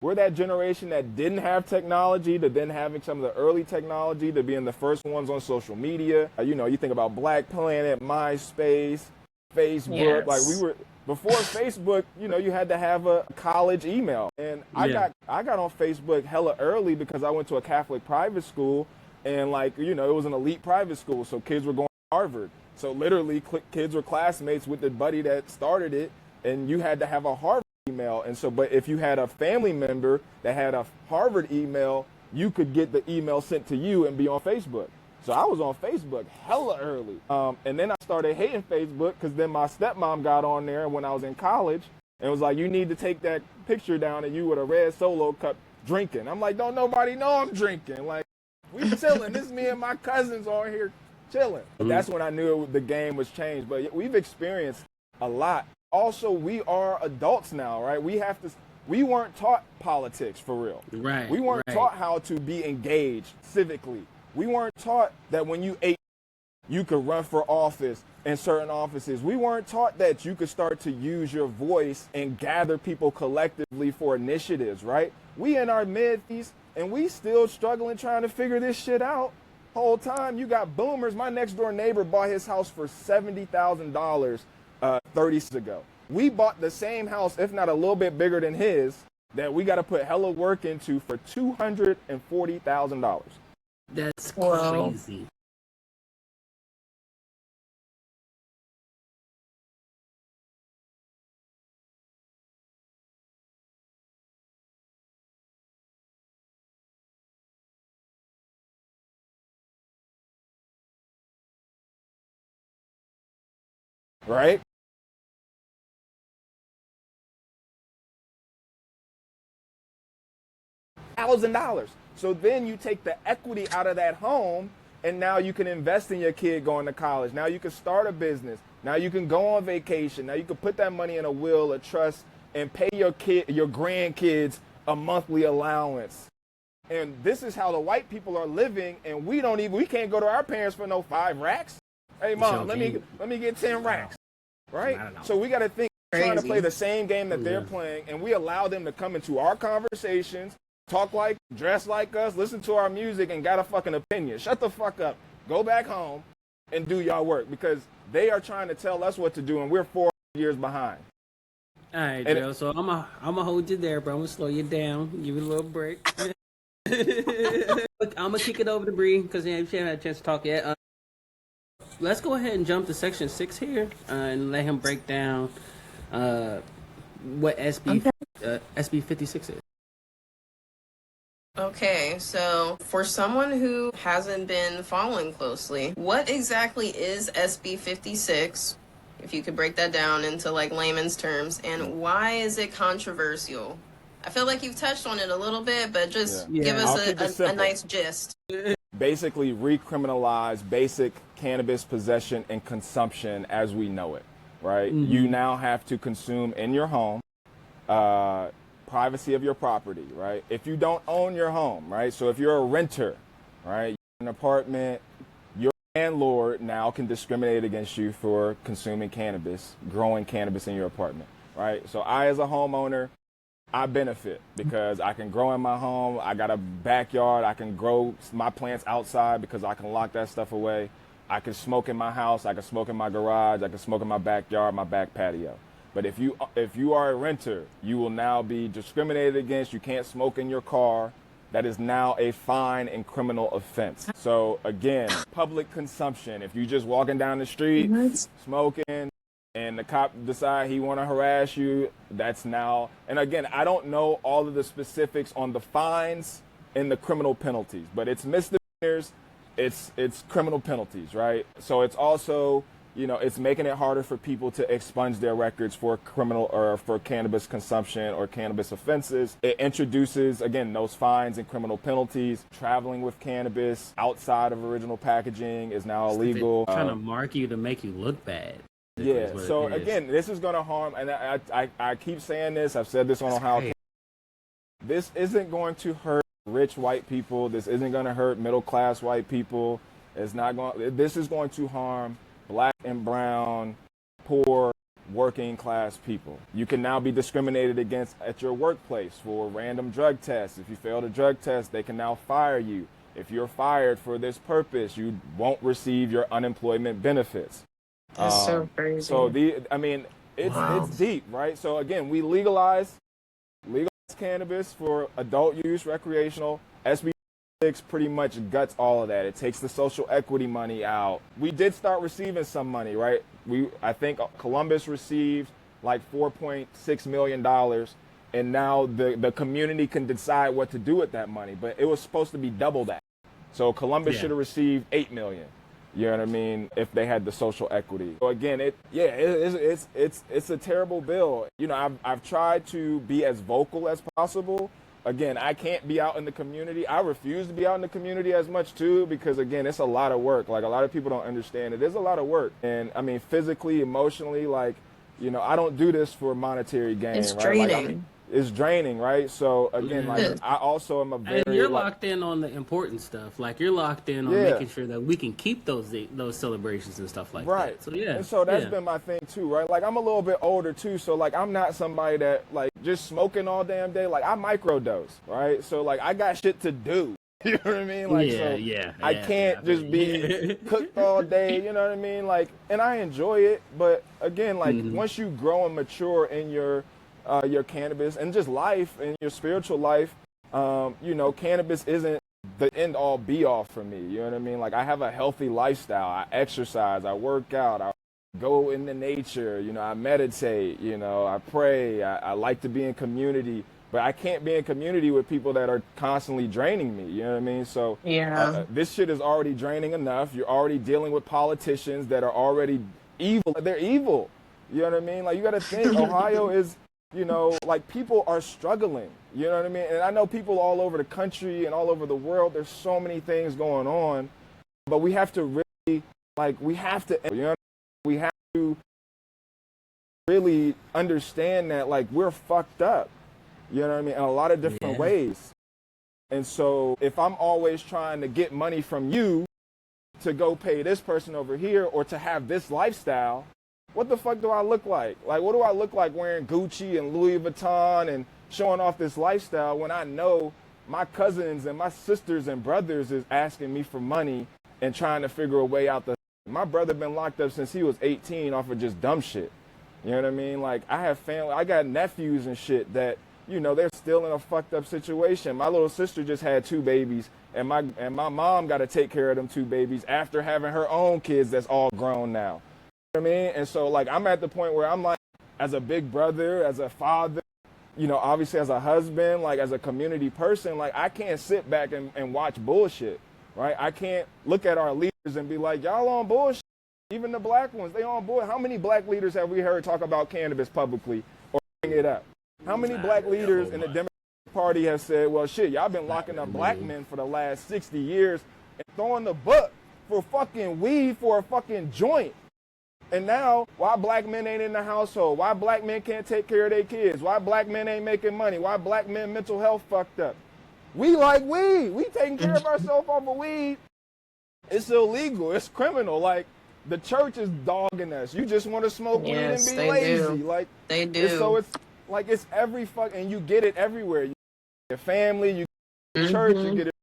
we're that generation that didn't have technology to then having some of the early technology to being the first ones on social media. You think about Black Planet, MySpace, Facebook. Yes. Like we were before Facebook, you had to have a college email. And I got on Facebook hella early because I went to a Catholic private school and it was an elite private school. So kids were going to Harvard. So literally kids were classmates with the buddy that started it. And you had to have a Harvard email. And so, but if you had a family member that had a Harvard email, you could get the email sent to you and be on Facebook. So I was on Facebook hella early. And then I started hating Facebook because then my stepmom got on there when I was in college and was like, you need to take that picture down of you with a red Solo cup drinking. I'm like, don't nobody know I'm drinking. Like, we chilling. This is me and my cousins on here chilling. But that's when I knew the game was changed. But we've experienced a lot. Also, we are adults now, right? We weren't taught politics for real. Right. We weren't taught how to be engaged civically. We weren't taught that when you ate, you could run for office in certain offices. We weren't taught that you could start to use your voice and gather people collectively for initiatives, right? We in our mid-50s and we still struggling trying to figure this shit out. Whole time you got boomers. My next door neighbor bought his house for $70,000 30 years ago. We bought the same house, if not a little bit bigger than his, that we got to put hella work into for $240,000. That's crazy. Right? $1,000. So then you take the equity out of that home, and now you can invest in your kid going to college. Now you can start a business. Now you can go on vacation. Now you can put that money in a will, a trust, and pay your grandkids a monthly allowance. And this is how the white people are living, and we can't go to our parents for no 5 racks. Hey mom, let me get 10 racks. Right? So we got to think, trying to play the same game that they're playing, and we allow them to come into our conversations, talk like, dress like us, listen to our music, and got a fucking opinion. Shut the fuck up. Go back home and do y'all work, because they are trying to tell us what to do, and we're 4 years behind. All right, Joe. So I'm gonna hold you there, bro. I'm gonna slow you down, give you a little break. Look, I'm gonna kick it over to Bree because she haven't had a chance to talk yet. Let's go ahead and jump to section 6 here and let him break down what SB56 is. Okay, so for someone who hasn't been following closely, what exactly is SB56? If you could break that down into like layman's terms, and why is it controversial? I feel like you've touched on it a little bit, but just give us a nice gist. Basically recriminalize basic cannabis possession and consumption as we know it, right? Mm-hmm. You now have to consume in your home, privacy of your property, right? If you don't own your home, right? So if you're a renter, right, you're in an apartment, your landlord now can discriminate against you for consuming cannabis, growing cannabis in your apartment, right? So I, as a homeowner, I benefit because I can grow in my home. I got a backyard. I can grow my plants outside because I can lock that stuff away. I can smoke in my house. I can smoke in my garage. I can smoke in my backyard, my back patio. But if you are a renter, you will now be discriminated against. You can't smoke in your car. That is now a fine and criminal offense. So again, public consumption. If you're just walking down the street, smoking, and the cop decide he want to harass you, that's now, and again, I don't know all of the specifics on the fines and the criminal penalties, but it's misdemeanors, it's criminal penalties, right? So it's also, it's making it harder for people to expunge their records for criminal or for cannabis consumption or cannabis offenses. It introduces, again, those fines and criminal penalties. Traveling with cannabis outside of original packaging is now illegal. They're trying to mark you to make you look bad. Yeah, so again, this is going to harm, and I keep saying this, I've said this on Ohio. This isn't going to hurt rich white people. This isn't going to hurt middle-class white people. This is going to harm black and brown, poor, working-class people. You can now be discriminated against at your workplace for random drug tests. If you fail a drug test, they can now fire you. If you're fired for this purpose, you won't receive your unemployment benefits. That's so crazy. So it's deep, right? So again, we legalize cannabis for adult use, recreational. SB56 pretty much guts all of that. It takes the social equity money out. We did start receiving some money, right? I think Columbus received like $4.6 million, and now the community can decide what to do with that money. But it was supposed to be double that. So should have received $8 million. You know what I mean? If they had the social equity. So again, it's a terrible bill. I've tried to be as vocal as possible. Again, I can't be out in the community. I refuse to be out in the community as much too, because again, it's a lot of work. Like, a lot of people don't understand it. There's a lot of work. And I mean, physically, emotionally, like, I don't do this for monetary gain. It's right? draining. It's draining, right? So again, like, I also am a very. And you're locked in on the important stuff. Like, you're locked in on making sure that we can keep those celebrations and stuff like that. So and so that's been my thing too, right? Like, I'm a little bit older too, so like, I'm not somebody that like just smoking all damn day. Like, I microdose, right? So like, I got shit to do. You know what I mean? Like, I can't just be cooked all day. You know what I mean? Like, and I enjoy it, but again, like, once you grow and mature in your cannabis and just life and your spiritual life, cannabis isn't the end all be all for me. You know what I mean? Like, I have a healthy lifestyle. I exercise, I work out, I go in the nature, I meditate, I pray, I like to be in community, but I can't be in community with people that are constantly draining me. You know what I mean? So this shit is already draining enough. You're already dealing with politicians that are already evil. They're evil. You know what I mean? Like, you got to think, Ohio is, like, people are struggling. You know what I mean? And I know people all over the country and all over the world, there's so many things going on, but we have to really, like, we have to, you know, we have to really understand that, like, we're fucked up. You know what I mean? In a lot of different ways. And so if I'm always trying to get money from you to go pay this person over here or to have this lifestyle, what the fuck do I look like? Like, what do I look like wearing Gucci and Louis Vuitton and showing off this lifestyle when I know my cousins and my sisters and brothers is asking me for money and trying to figure a way out the... My brother been locked up since he was 18 off of just dumb shit. You know what I mean? Like, I have family, I got nephews and shit that, you know, they're still in a fucked up situation. My little sister just had 2 babies, and my mom got to take care of them 2 babies after having her own kids that's all grown now. You know what I mean? And so, like, I'm at the point where I'm like, as a big brother, as a father, you know, obviously as a husband, like as a community person, like I can't sit back and watch bullshit, right? I can't look at our leaders and be like, y'all on bullshit. Even the black ones, they on board. How many black leaders have we heard talk about cannabis publicly or bring it up? How many black leaders in the Democratic Party have said, well, shit, y'all been locking up black men for the last 60 years and throwing the book for fucking weed for a fucking joint. And now, why black men ain't in the household? Why black men can't take care of their kids? Why black men ain't making money? Why black men mental health fucked up? We like weed. We taking care of ourselves off of weed. It's illegal. It's criminal. Like, the church is dogging us. You just want to smoke weed and be lazy. Do. Like, they do. So it's like it's every and you get it everywhere. You get your family, you get it in church, you get it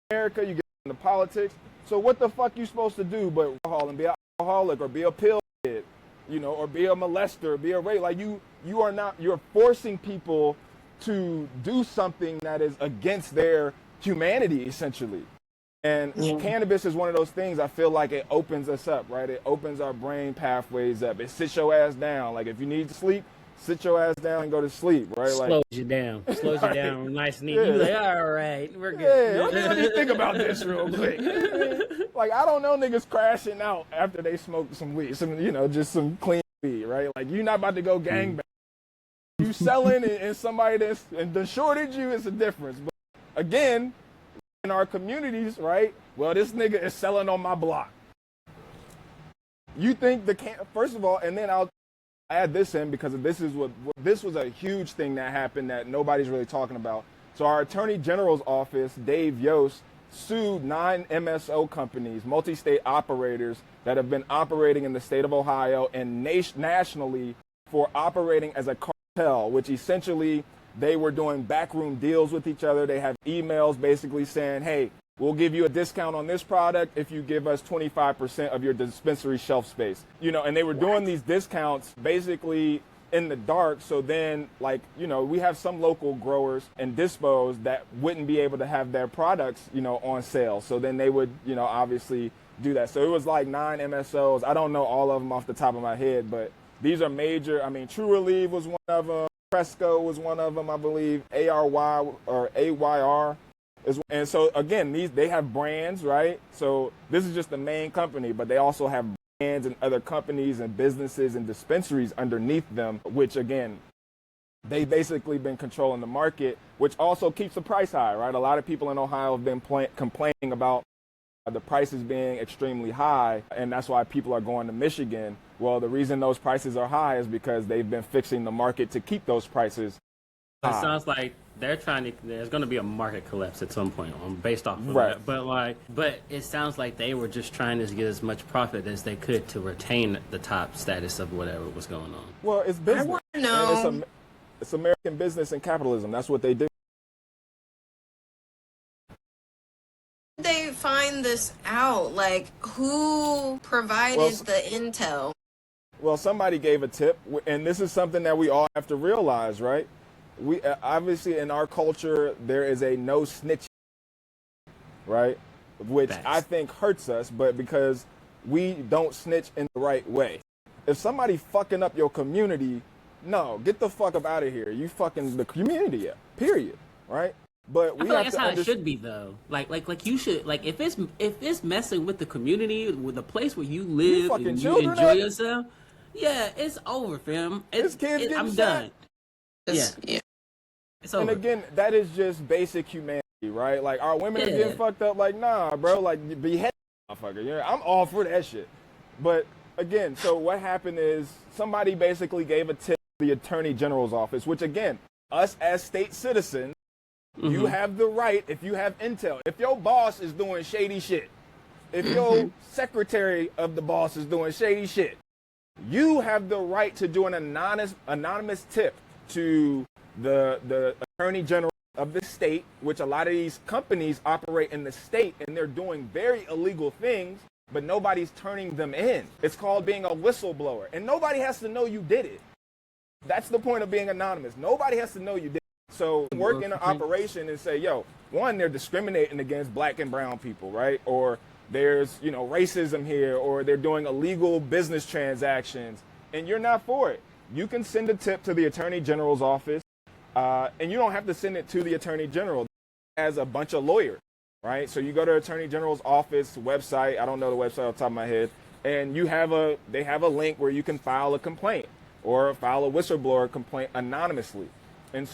in America, you get it in the politics. So what the fuck you supposed to do but alcohol and be an alcoholic or be a pill kid, you know, or be a molester, or be a rape? Like you are not. You're forcing people to do something that is against their humanity, essentially. And cannabis is one of those things. I feel like it opens us up, right? It opens our brain pathways up. It sits your ass down. Like if you need to sleep, sit your ass down and go to sleep, right? Slows you down. Slows you down nice and neat. Yeah. You're like, all right, we're good. Yeah, let me think about this real quick. Like, I don't know niggas crashing out after they smoke some weed, just some clean weed, right? Like, you're not about to go gangbang. You selling and somebody that's and shorted you, it's a difference. But again, in our communities, right? Well, this nigga is selling on my block. You think first of all, and then I'll add this in because this was a huge thing that happened that nobody's really talking about. So our Attorney General's office, Dave Yost, sued 9 MSO companies, multi-state operators that have been operating in the state of Ohio and nationally for operating as a cartel, which essentially they were doing backroom deals with each other. They have emails basically saying, hey, we'll give you a discount on this product if you give us 25% of your dispensary shelf space. You know, and they were doing these discounts basically in the dark. So then, like, you know, we have some local growers and dispos that wouldn't be able to have their products, you know, on sale. So then they would, you know, obviously do that. So it was like 9 MSOs. I don't know all of them off the top of my head, but these are major. I mean, True Relief was one of them. Fresco was one of them, I believe. ARY or AYR is, and so again, they have brands, right? So this is just the main company, but they also have brands and other companies and businesses and dispensaries underneath them, which again, they basically been controlling the market, which also keeps the price high, right? A lot of people in Ohio have been complaining about the prices being extremely high, and that's why people are going to Michigan. Well, the reason those prices are high is because they've been fixing the market to keep those prices high. It sounds like there's going to be a market collapse at some point based off of right. that. But it sounds like they were just trying to get as much profit as they could to retain the top status of whatever was going on. Well, it's business. I want to know. It's American business and capitalism. That's what they do. They find this out? Like, who provided the intel? Well, somebody gave a tip, and this is something that we all have to realize, right? We obviously in our culture there is a no snitch, right? Which I think hurts us, but because we don't snitch in the right way. If somebody fucking up your community, no, get the fuck up out of here. You fucking the community up, period, right? But we I feel like have that's to how it should be, though. Like you should, like, if it's messing with the community, with the place where you live and you enjoy yourself, yeah, it's over, fam. It's kids getting I'm shot. done. Yeah. It's over. And again, that is just basic humanity, right? Like, our women are getting fucked up. Like, nah, bro. Like, behead motherfucker. You know, I'm all for that shit. But again, so what happened is somebody basically gave a tip to the Attorney General's office, which again, us as state citizens, you have the right, if you have intel, if your boss is doing shady shit, if your secretary of the boss is doing shady shit, you have the right to do an anonymous tip to the Attorney General of the state, which a lot of these companies operate in the state, and they're doing very illegal things, but nobody's turning them in. It's called being a whistleblower, and nobody has to know you did it. That's the point of being anonymous. Nobody has to know you did it. So work in an operation and say, yo, one, they're discriminating against black and brown people, right? Or there's, you know, racism here, or they're doing illegal business transactions, and you're not for it. You can send a tip to the Attorney General's office, and you don't have to send it to the Attorney General as a bunch of lawyers, right? So you go to the Attorney General's office website, I don't know the website off the top of my head, and they have a link where you can file a complaint or file a whistleblower complaint anonymously. And so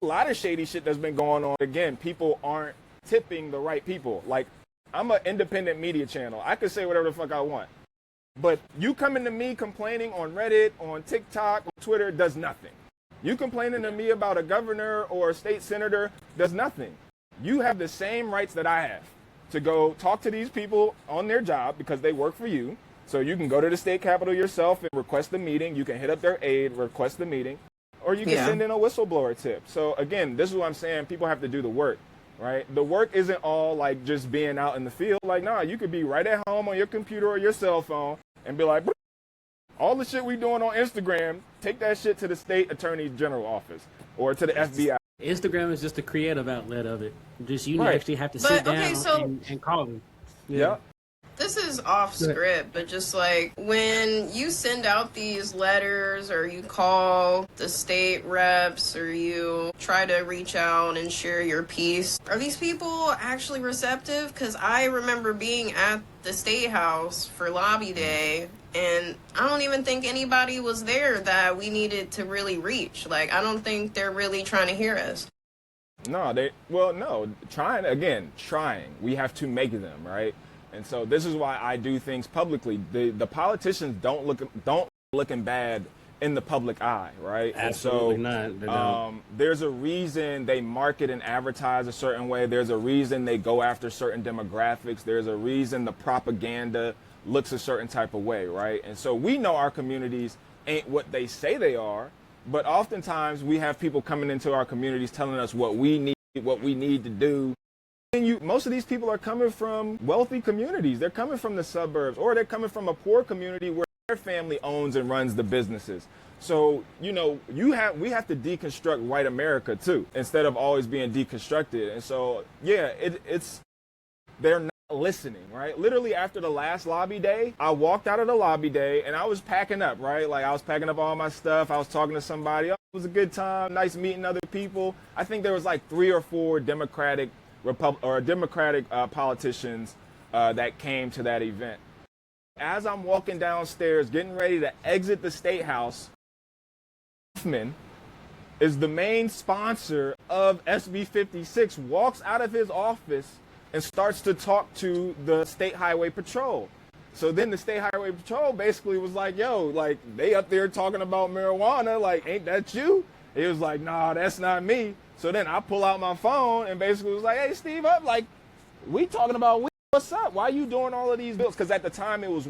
a lot of shady shit that's been going on. Again, people aren't tipping the right people. Like, I'm an independent media channel. I could say whatever the fuck I want. But you coming to me complaining on Reddit, on TikTok, on Twitter does nothing. You complaining to me about a governor or a state senator does nothing. You have the same rights that I have to go talk to these people on their job because they work for you. So you can go to the state capitol yourself and request the meeting. You can hit up their aide, request the meeting, or you can send in a whistleblower tip. So again, this is what I'm saying. People have to do the work, right? The work isn't all like just being out in the field. Like, nah, you could be right at home on your computer or your cell phone and be like, all the shit we doing on Instagram, take that shit to the state Attorney General office or to the FBI. Instagram is just the creative outlet of it. Just you actually have to sit down and call them. Yeah. This is off script, but just like when you send out these letters or you call the state reps or you try to reach out and share your piece, are these people actually receptive? Because I remember being at the State House for Lobby Day, and I don't even think anybody was there that we needed to really reach. Like, I don't think they're really trying to hear us. No, trying. We have to make them, right? And so this is why I do things publicly. The politicians don't looking bad in the public eye, right? Absolutely not. There's a reason they market and advertise a certain way. There's a reason they go after certain demographics. There's a reason the propaganda looks a certain type of way, right? And so we know our communities ain't what they say they are, but oftentimes we have people coming into our communities telling us what we need to do. Most of these people are coming from wealthy communities. They're coming from the suburbs, or they're coming from a poor community where their family owns and runs the businesses. So, we have to deconstruct white America too, instead of always being deconstructed. And so, they're not listening, right? Literally after the last lobby day, I walked out of the lobby day and I was packing up, right? Like, I was packing up all my stuff. I was talking to somebody. Oh, it was a good time. Nice meeting other people. I think there was like 3 or 4 Democratic politicians that came to that event. As I'm walking downstairs, getting ready to exit the State House, Hoffman is the main sponsor of SB56, walks out of his office and starts to talk to the State Highway Patrol. So then the State Highway Patrol basically was like, yo, like, they up there talking about marijuana, like, ain't that you? He was like, nah, that's not me. So then I pull out my phone and basically was like, hey, Steve, like, we talking about weed. What's up? Why are you doing all of these bills? Because at the time it was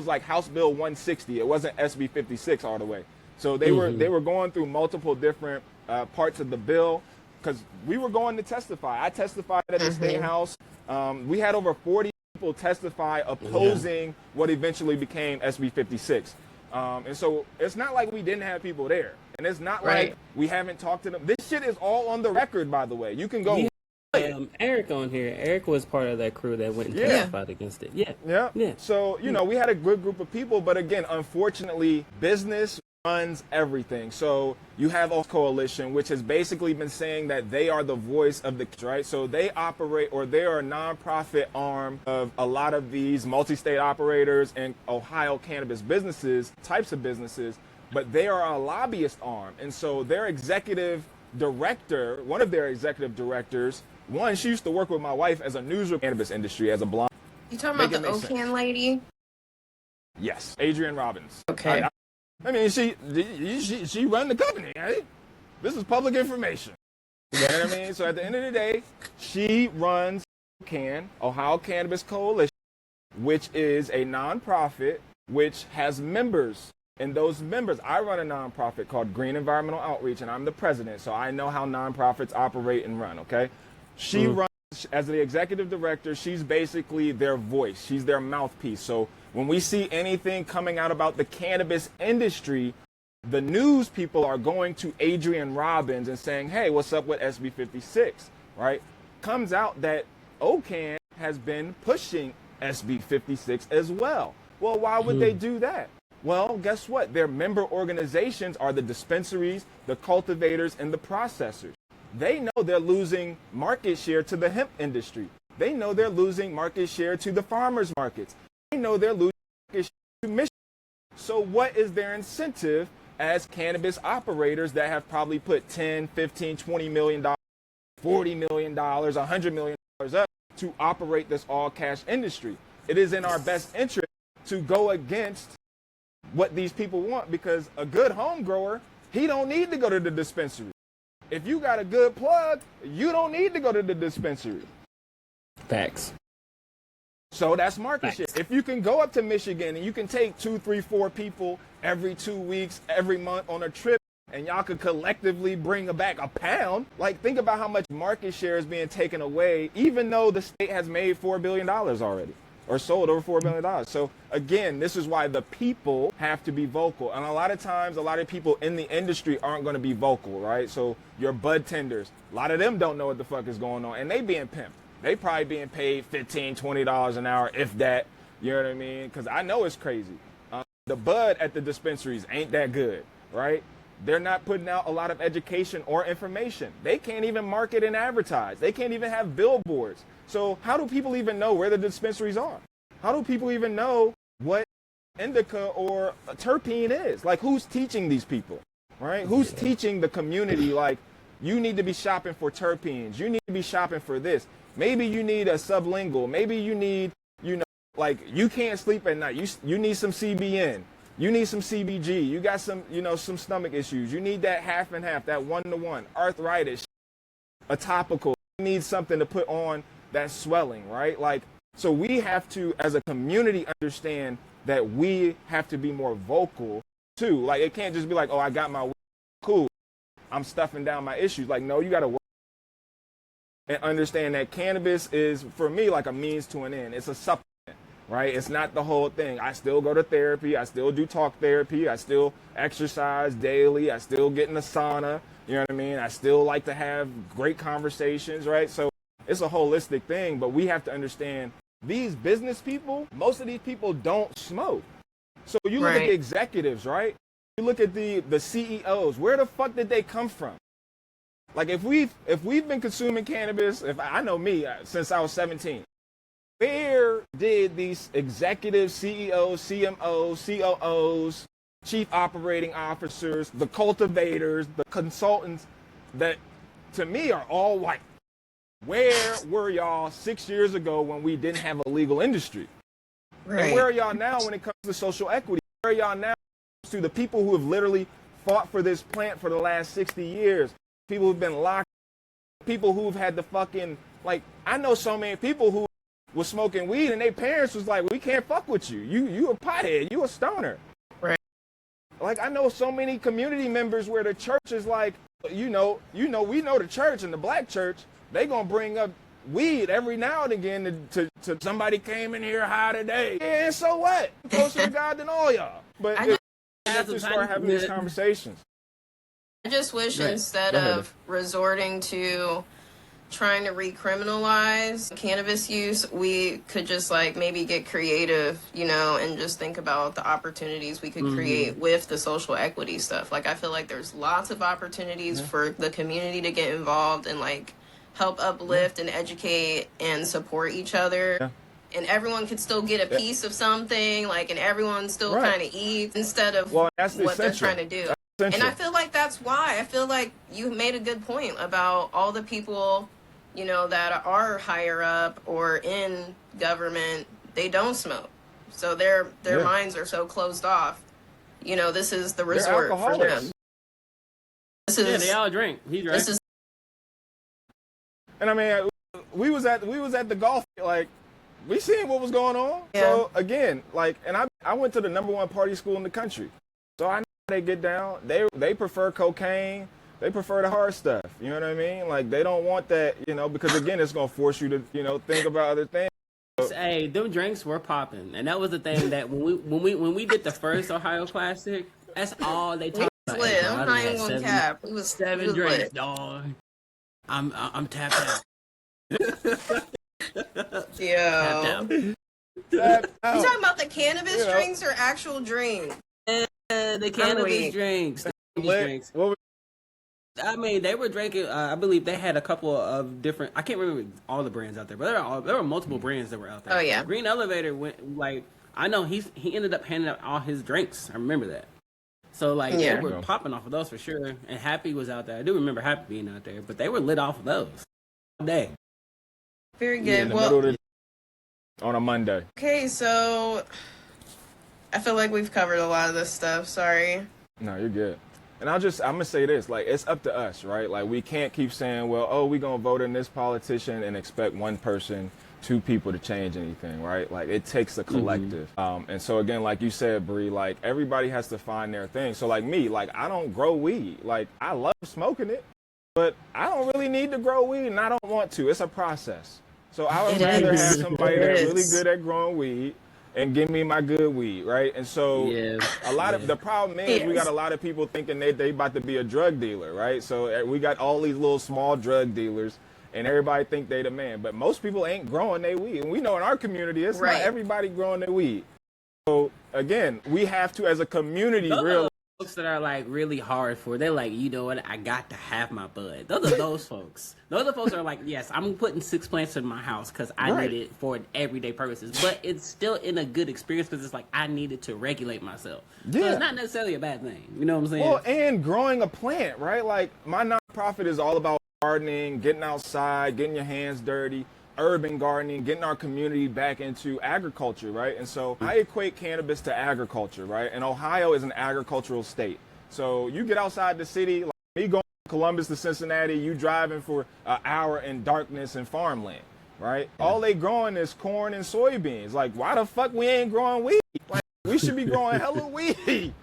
like House Bill 160. It wasn't SB56 all the way. So they were going through multiple different parts of the bill because we were going to testify. I testified at the State House. We had over 40 people testify opposing what eventually became SB56. And so it's not like we didn't have people there. And it's not like we haven't talked to them. This shit is all on the record, by the way. You can go. Eric on here. Eric was part of that crew that went and testified against it. Yeah. So, we had a good group of people. But again, unfortunately, business runs everything. So you have a coalition, which has basically been saying that they are the voice of the right. So they operate, or they are a nonprofit arm of a lot of these multi-state operators and Ohio cannabis types of businesses. But they are a lobbyist arm. And so their executive director, one of their executive directors, she used to work with my wife as a news cannabis industry as a blonde. You talking about the OCAN lady? Yes, Adrienne Robbins. Okay. I mean, she run the company, right? This is public information. You know what I mean? So at the end of the day, she runs Ohio Cannabis Coalition, which is a nonprofit which has members. And those members, I run a nonprofit called Green Environmental Outreach, and I'm the president, so I know how nonprofits operate and run, okay? She runs, as the executive director, she's basically their voice. She's their mouthpiece. So when we see anything coming out about the cannabis industry, the news people are going to Adrienne Robbins and saying, hey, what's up with SB56, right? Comes out that OCAN has been pushing SB56 as well. Well, why would they do that? Well, guess what? Their member organizations are the dispensaries, the cultivators, and the processors. They know they're losing market share to the hemp industry. They know they're losing market share to the farmers markets. They know they're losing market share to Michigan. So what is their incentive as cannabis operators that have probably put 10, 15, 20 million dollars, $40 million, $100 million up to operate this all cash industry? It is in our best interest to go against what these people want, because a good home grower, he don't need to go to the dispensary. If you got a good plug, you don't need to go to the dispensary. Facts. So that's market share. If you can go up to Michigan and you can take 2, 3, 4 people every 2 weeks, every month on a trip, and y'all could collectively bring back a pound, like think about how much market share is being taken away, even though the state has made $4 billion already, or sold over $4 billion. So again, this is why the people have to be vocal. And a lot of times, a lot of people in the industry aren't going to be vocal, right? So your bud tenders, a lot of them don't know what the fuck is going on, and they being pimped. They probably being paid $15, $20 an hour, if that, you know what I mean? Because I know it's crazy. The bud at the dispensaries ain't that good, right? They're not putting out a lot of education or information. They can't even market and advertise. They can't even have billboards. So how do people even know where the dispensaries are? How do people even know what indica or a terpene is? Like, who's teaching these people, right? Who's teaching the community, like, you need to be shopping for terpenes. You need to be shopping for this. Maybe you need a sublingual. Maybe you need, like, you can't sleep at night. You need some CBN. You need some CBG. You got some, some stomach issues. You need that half and half, that 1-to-1, arthritis, a topical. You need something to put on that swelling, right? Like, so we have to, as a community, understand that we have to be more vocal too. Like, it can't just be like, oh, I got my weed. Cool, I'm stuffing down my issues. Like, no, you got to work and understand that cannabis is, for me, like a means to an end. It's a supplement, right? It's not the whole thing. I still go to therapy. I still do talk therapy. I still exercise daily. I still get in the sauna. You know what I mean? I still like to have great conversations, right? So it's a holistic thing, but we have to understand these business people, most of these people don't smoke. So you look at the executives, right? You look at the CEOs. Where the fuck did they come from? Like, if we've been consuming cannabis, I know me since I was 17, where did these executives, CEOs, CMOs, COOs, chief operating officers, the cultivators, the consultants that to me are all white? Where were y'all 6 years ago when we didn't have a legal industry? Right. And where are y'all now when it comes to social equity? Where are y'all now to the people who have literally fought for this plant for the last 60 years? People who've been locked, people who've had the fucking, like, I know so many people who was smoking weed and their parents was like, we can't fuck with you. You a pothead, you a stoner. Right. Like, I know so many community members where the church is like, we know the church and the black church, they gonna bring up weed every now and again to somebody came in here high today. Yeah, and so what? I'm closer to God than all y'all. But you have to start having these conversations. I just wish instead of resorting to trying to recriminalize cannabis use, we could just like maybe get creative, and just think about the opportunities we could create with the social equity stuff. Like, I feel like there's lots of opportunities for the community to get involved and like help uplift and educate and support each other. Yeah. And everyone could still get a piece of something, like, and everyone still kind of eats instead of what they're trying to do. And I feel like that's why. I feel like you made a good point about all the people, you know, that are higher up or in government, they don't smoke. So their minds are so closed off. You know, this is the resort for them. They all drink. He drank. And I mean, we was at the golf, like, we seen what was going on. Yeah. So again, like, and I went to the #1 party school in the country, so I know how they get down. They prefer cocaine. They prefer the hard stuff. You know what I mean? Like, they don't want that, you know, because again, it's gonna force you to, you know, think about other things. Hey, them drinks were popping, and that was the thing that when we did the first Ohio Classic, that's all they talked about. Lit. I'm not even gonna cap. It was 7 drinks, lit. dog. I'm tapped out. Yeah. You talking about the cannabis drinks or actual drinks? The cannabis drinks. I mean, they were drinking. I believe they had a couple of different. I can't remember all the brands out there, but there were multiple brands that were out there. Oh yeah. Green Elevator went like I know he ended up handing out all his drinks. I remember that. So like they were popping off of those for sure. And Happy was out there. I do remember Happy being out there, but they were lit off of those all day. Very good. On a Monday. Okay, so I feel like we've covered a lot of this stuff. Sorry. No, you're good. And I'm gonna say this, like, it's up to us, right? Like, we can't keep saying, well, oh, we're gonna vote in this politician and expect one person, 2 people to change anything, right? Like, it takes a collective. And so again, like you said, Bree, like, everybody has to find their thing. So like me, like, I don't grow weed. Like, I love smoking it, but I don't really need to grow weed, and I don't want to. It's a process. So I would rather have somebody that's really good at growing weed and give me my good weed, right? And so a lot of the problem is we got a lot of people thinking they about to be a drug dealer, right? So we got all these little small drug dealers, and everybody think they the man. But most people ain't growing their weed. And we know in our community, it's not everybody growing their weed. So again, we have to, as a community, realize folks that are like really hard for. They're like, you know what? I got to have my bud. Those are those folks. Those are folks that are like, yes, I'm putting 6 plants in my house because I need it for everyday purposes. But it's still in a good experience because it's like I needed to regulate myself. Yeah. So it's not necessarily a bad thing. You know what I'm saying? Well, and growing a plant, right? Like, my nonprofit is all about gardening, getting outside, getting your hands dirty, urban gardening, getting our community back into agriculture, right? And so I equate cannabis to agriculture, right? And Ohio is an agricultural state. So you get outside the city, like me going from Columbus to Cincinnati, you driving for an hour in darkness and farmland, right? All they growing is corn and soybeans. Like, why the fuck we ain't growing weed? Like, we should be growing hella weed.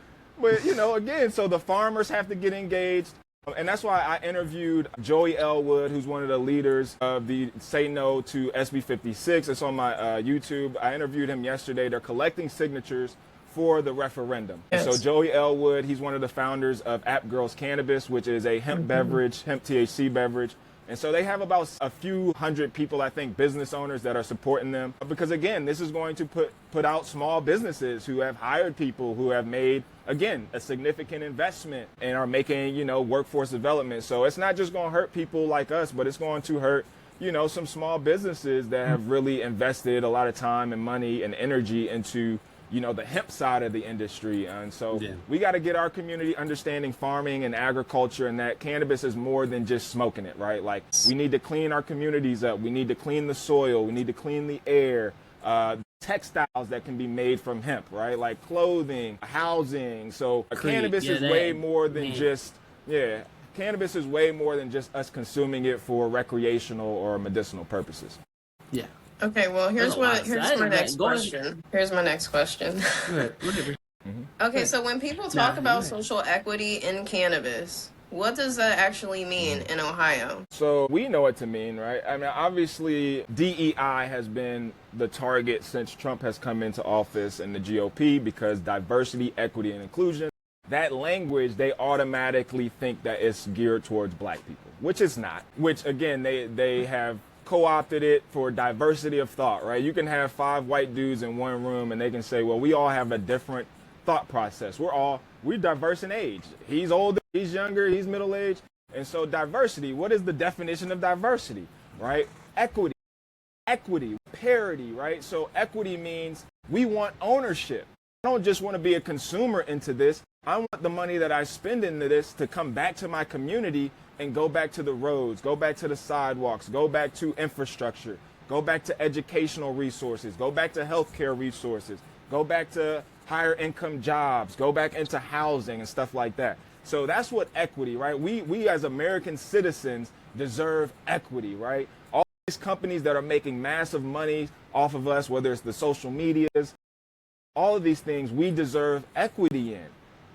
But, you know, again, so the farmers have to get engaged. And that's why I interviewed Joey Elwood, who's one of the leaders of the Say No to SB56. It's on my YouTube. I interviewed him yesterday. They're collecting signatures for the referendum. Yes. So Joey Elwood, he's one of the founders of App Girls Cannabis, which is a hemp beverage, hemp THC beverage. And so they have about a few hundred people, I think, business owners that are supporting them. Because again, this is going to put out small businesses who have hired people who have made, again, a significant investment and are making, you know, workforce development. So it's not just going to hurt people like us, but it's going to hurt, you know, some small businesses that have really invested a lot of time and money and energy into, you know, the hemp side of the industry. And so we got to get our community understanding farming and agriculture, and that cannabis is more than just smoking it, right? Like, we need to clean our communities up. We need to clean the soil. We need to clean the air. Textiles that can be made from hemp, right? Like clothing, housing. So cannabis is way more than just, cannabis is way more than just us consuming it for recreational or medicinal purposes. Yeah. Okay, well, here's my next question. Here's my next question. Okay, so when people talk about social equity in cannabis, what does that actually mean in Ohio? So we know it to mean, right? I mean, obviously, DEI has been the target since Trump has come into office and the GOP, because diversity, equity, and inclusion, that language, they automatically think that it's geared towards black people, which it's not. Which, again, they have co-opted it for diversity of thought, right? You can have 5 white dudes in one room and they can say, well, we all have a different thought process. We're diverse in age. He's older, he's younger, he's middle-aged. And so diversity, what is the definition of diversity, right? Equity, parity, right? So equity means we want ownership. I don't just want to be a consumer into this. I want the money that I spend into this to come back to my community and go back to the roads, go back to the sidewalks, go back to infrastructure, go back to educational resources, go back to healthcare resources, go back to higher income jobs, go back into housing and stuff like that. So that's what equity, right? We as American citizens deserve equity, right? All these companies that are making massive money off of us, whether it's the social medias, all of these things we deserve equity in.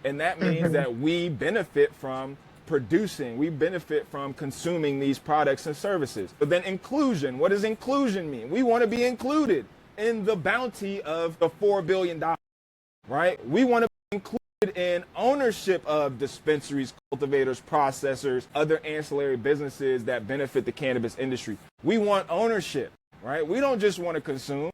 And that means that we benefit from producing, we benefit from consuming these products and services. But then inclusion, what does inclusion mean? We want to be included in the bounty of the $4 billion, right? We want to be included in ownership of dispensaries, cultivators, processors, other ancillary businesses that benefit the cannabis industry. We want ownership, right? We don't just want to consume.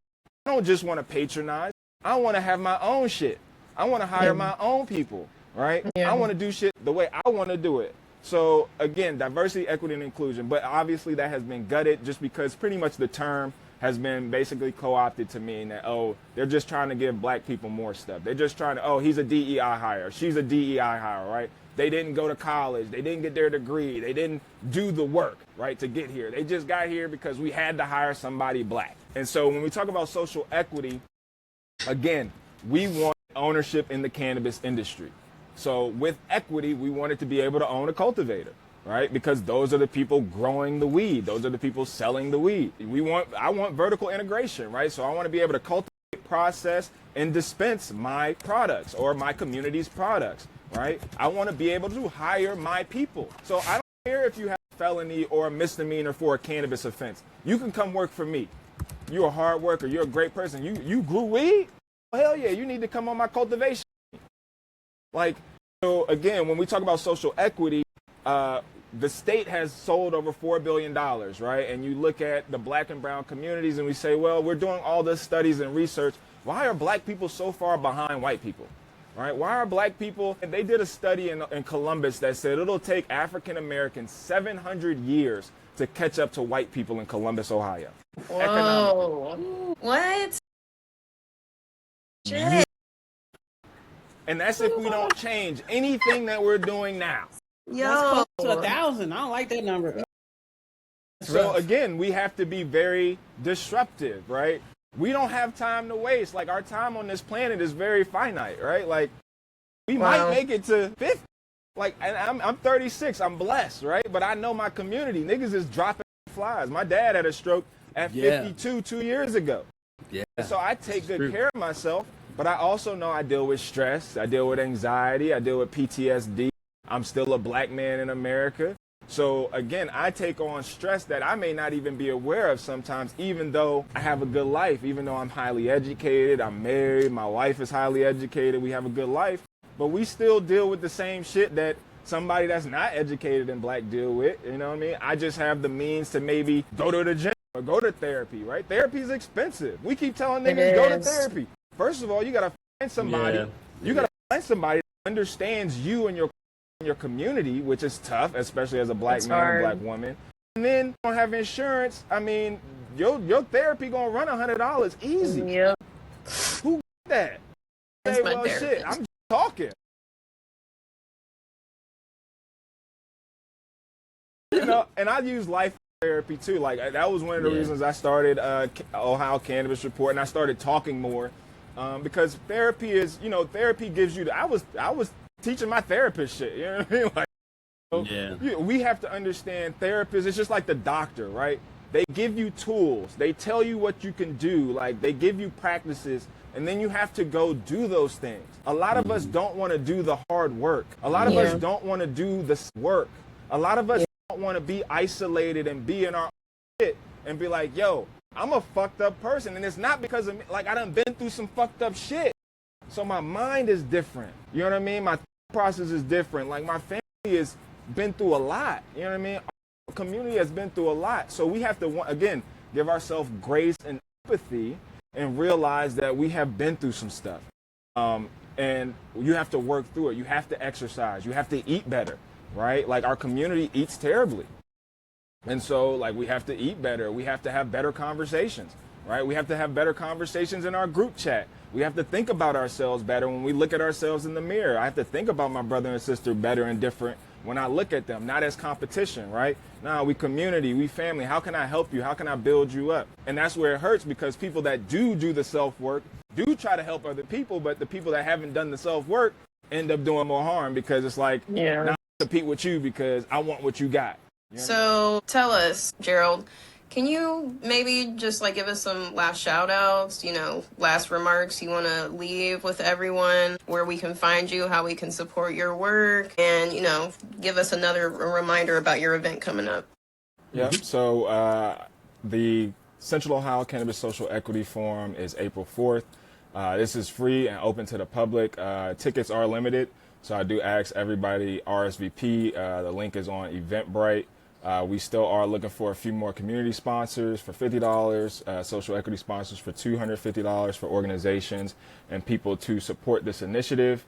I don't just want to patronize. I want to have my own shit. I want to hire my own people, right? I want to do shit the way I want to do it. So again, diversity, equity, and inclusion. But obviously that has been gutted just because pretty much the term has been basically co-opted to mean that, oh, they're just trying to give black people more stuff. They're just trying to, oh, he's a DEI hire. She's a DEI hire, right? They didn't go to college. They didn't get their degree. They didn't do the work, right, to get here. They just got here because we had to hire somebody black. And so when we talk about social equity, again, we want ownership in the cannabis industry. So with equity, we wanted to be able to own a cultivator, right? Because those are the people growing the weed. Those are the people selling the weed. I want vertical integration, right? So I want to be able to cultivate, process, and dispense my products or my community's products, right? I want to be able to hire my people. So I don't care if you have a felony or a misdemeanor for a cannabis offense. You can come work for me. You're a hard worker. You're a great person. You grew weed? Hell yeah, you need to come on my cultivation. Like, so again, when we talk about social equity, the state has sold over $4 billion, right? And you look at the black and brown communities and we say, well, we're doing all this studies and research. Why are black people so far behind white people, right? Why are black people, and they did a study in Columbus that said it'll take African Americans 700 years to catch up to white people in Columbus, Ohio. Whoa. What? Yeah. And that's if we don't change anything that we're doing now. Yo. That's close to 1,000. I don't like that number. So again, we have to be very disruptive, right? We don't have time to waste. Like, our time on this planet is very finite, right? Like, we might make it to 50. Like, and I'm 36. I'm blessed, right? But I know my community. Niggas is dropping flies. My dad had a stroke at 52 2 years ago. Yeah. So I take good care of myself, but I also know I deal with stress. I deal with anxiety. I deal with PTSD. I'm still a black man in America. So again, I take on stress that I may not even be aware of sometimes, even though I have a good life, even though I'm highly educated, I'm married, my wife is highly educated, we have a good life, but we still deal with the same shit that somebody that's not educated and black deal with, you know what I mean? I just have the means to maybe go to the gym or go to therapy, right? Therapy is expensive. We keep telling niggas go to therapy. First of all, you gotta find somebody, that understands you and your community, which is tough, especially as a black man and black woman. And then you don't have insurance. I mean, your therapy gonna run $100 easy. Yep. Who got that? That's hey, my well, therapist. shit, I'm just talking. You know, and I use life therapy too. Like, that was one of the reasons I started Ohio Cannabis Report, and I started talking more because therapy is, you know, therapy gives you. I was teaching my therapist shit. You know what I mean? Like, we have to understand therapists. It's just like the doctor, right? They give you tools. They tell you what you can do. Like, they give you practices, and then you have to go do those things. A lot of us don't want to do the hard work. A lot of us don't want to do the work. A lot of us don't want to be isolated and be in our shit and be like, yo, I'm a fucked up person. And it's not because of me. Like, I done been through some fucked up shit. So my mind is different. You know what I mean? My process is different. Like, my family has been through a lot. You know what I mean? Our community has been through a lot. So we have to, again, give ourselves grace and empathy and realize that we have been through some stuff. And you have to work through it. You have to exercise. You have to eat better, right? Like, our community eats terribly. And so, like, we have to eat better. We have to have better conversations, right? We have to have better conversations in our group chat. We have to think about ourselves better when we look at ourselves in the mirror. I have to think about my brother and sister better and different when I look at them, not as competition, right? No, we community, we family. How can I help you? How can I build you up? And that's where it hurts, because people that do the self-work do try to help other people, but the people that haven't done the self-work end up doing more harm, because it's like, now I compete with you because I want what you got. You know? So tell us, Gerald, can you maybe just like give us some last shout outs, last remarks you want to leave with everyone, where we can find you, how we can support your work, and, give us another reminder about your event coming up. Yeah, so the Central Ohio Cannabis Social Equity Forum is April 4th. This is free and open to the public. Tickets are limited, so I do ask everybody RSVP. The link is on Eventbrite. We still are looking for a few more community sponsors for $50, social equity sponsors for $250 for organizations and people to support this initiative.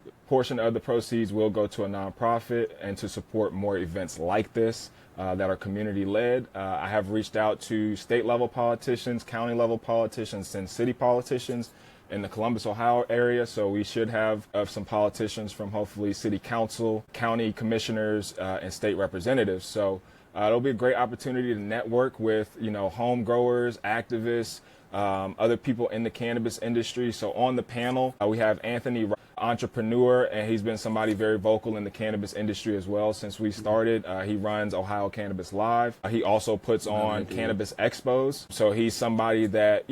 A portion of the proceeds will go to a nonprofit and to support more events like this that are community-led. I have reached out to state-level politicians, county-level politicians, and city politicians in the Columbus, Ohio area, so we should have some politicians from hopefully city council, county commissioners, and state representatives. So it'll be a great opportunity to network with, home growers, activists, other people in the cannabis industry. So on the panel, we have Anthony, entrepreneur, and he's been somebody very vocal in the cannabis industry as well since we started. He runs Ohio Cannabis Live. He also puts on cannabis expos. So he's somebody that,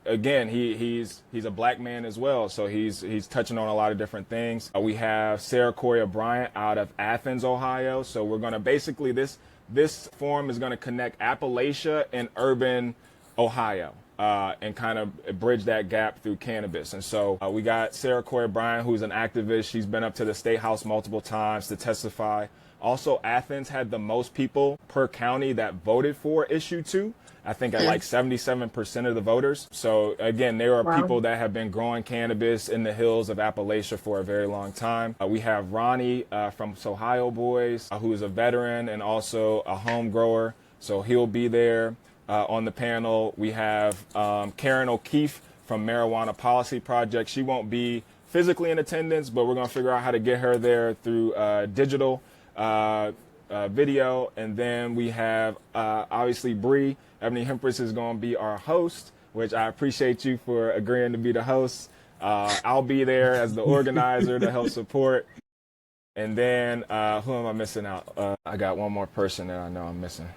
again, he's a black man as well. So he's touching on a lot of different things. We have Sarah Coria Bryant out of Athens, Ohio. So we're going to basically, this forum is going to connect Appalachia and urban Ohio. And kind of bridge that gap through cannabis. And so we got Sarah Coria Bryant, who's an activist. She's been up to the State House multiple times to testify. Also, Athens had the most people per county that voted for issue 2. I think at like 77% of the voters. So again, there are people that have been growing cannabis in the hills of Appalachia for a very long time. We have Ronnie from Ohio Boys, who is a veteran and also a home grower. So he'll be there. On the panel, we have Karen O'Keefe from Marijuana Policy Project. She won't be physically in attendance, but we're going to figure out how to get her there through digital video. And then we have, obviously, Bree. Ebony Hempress is going to be our host, which I appreciate you for agreeing to be the host. I'll be there as the organizer to help support. And then who am I missing out? I got one more person that I know I'm missing.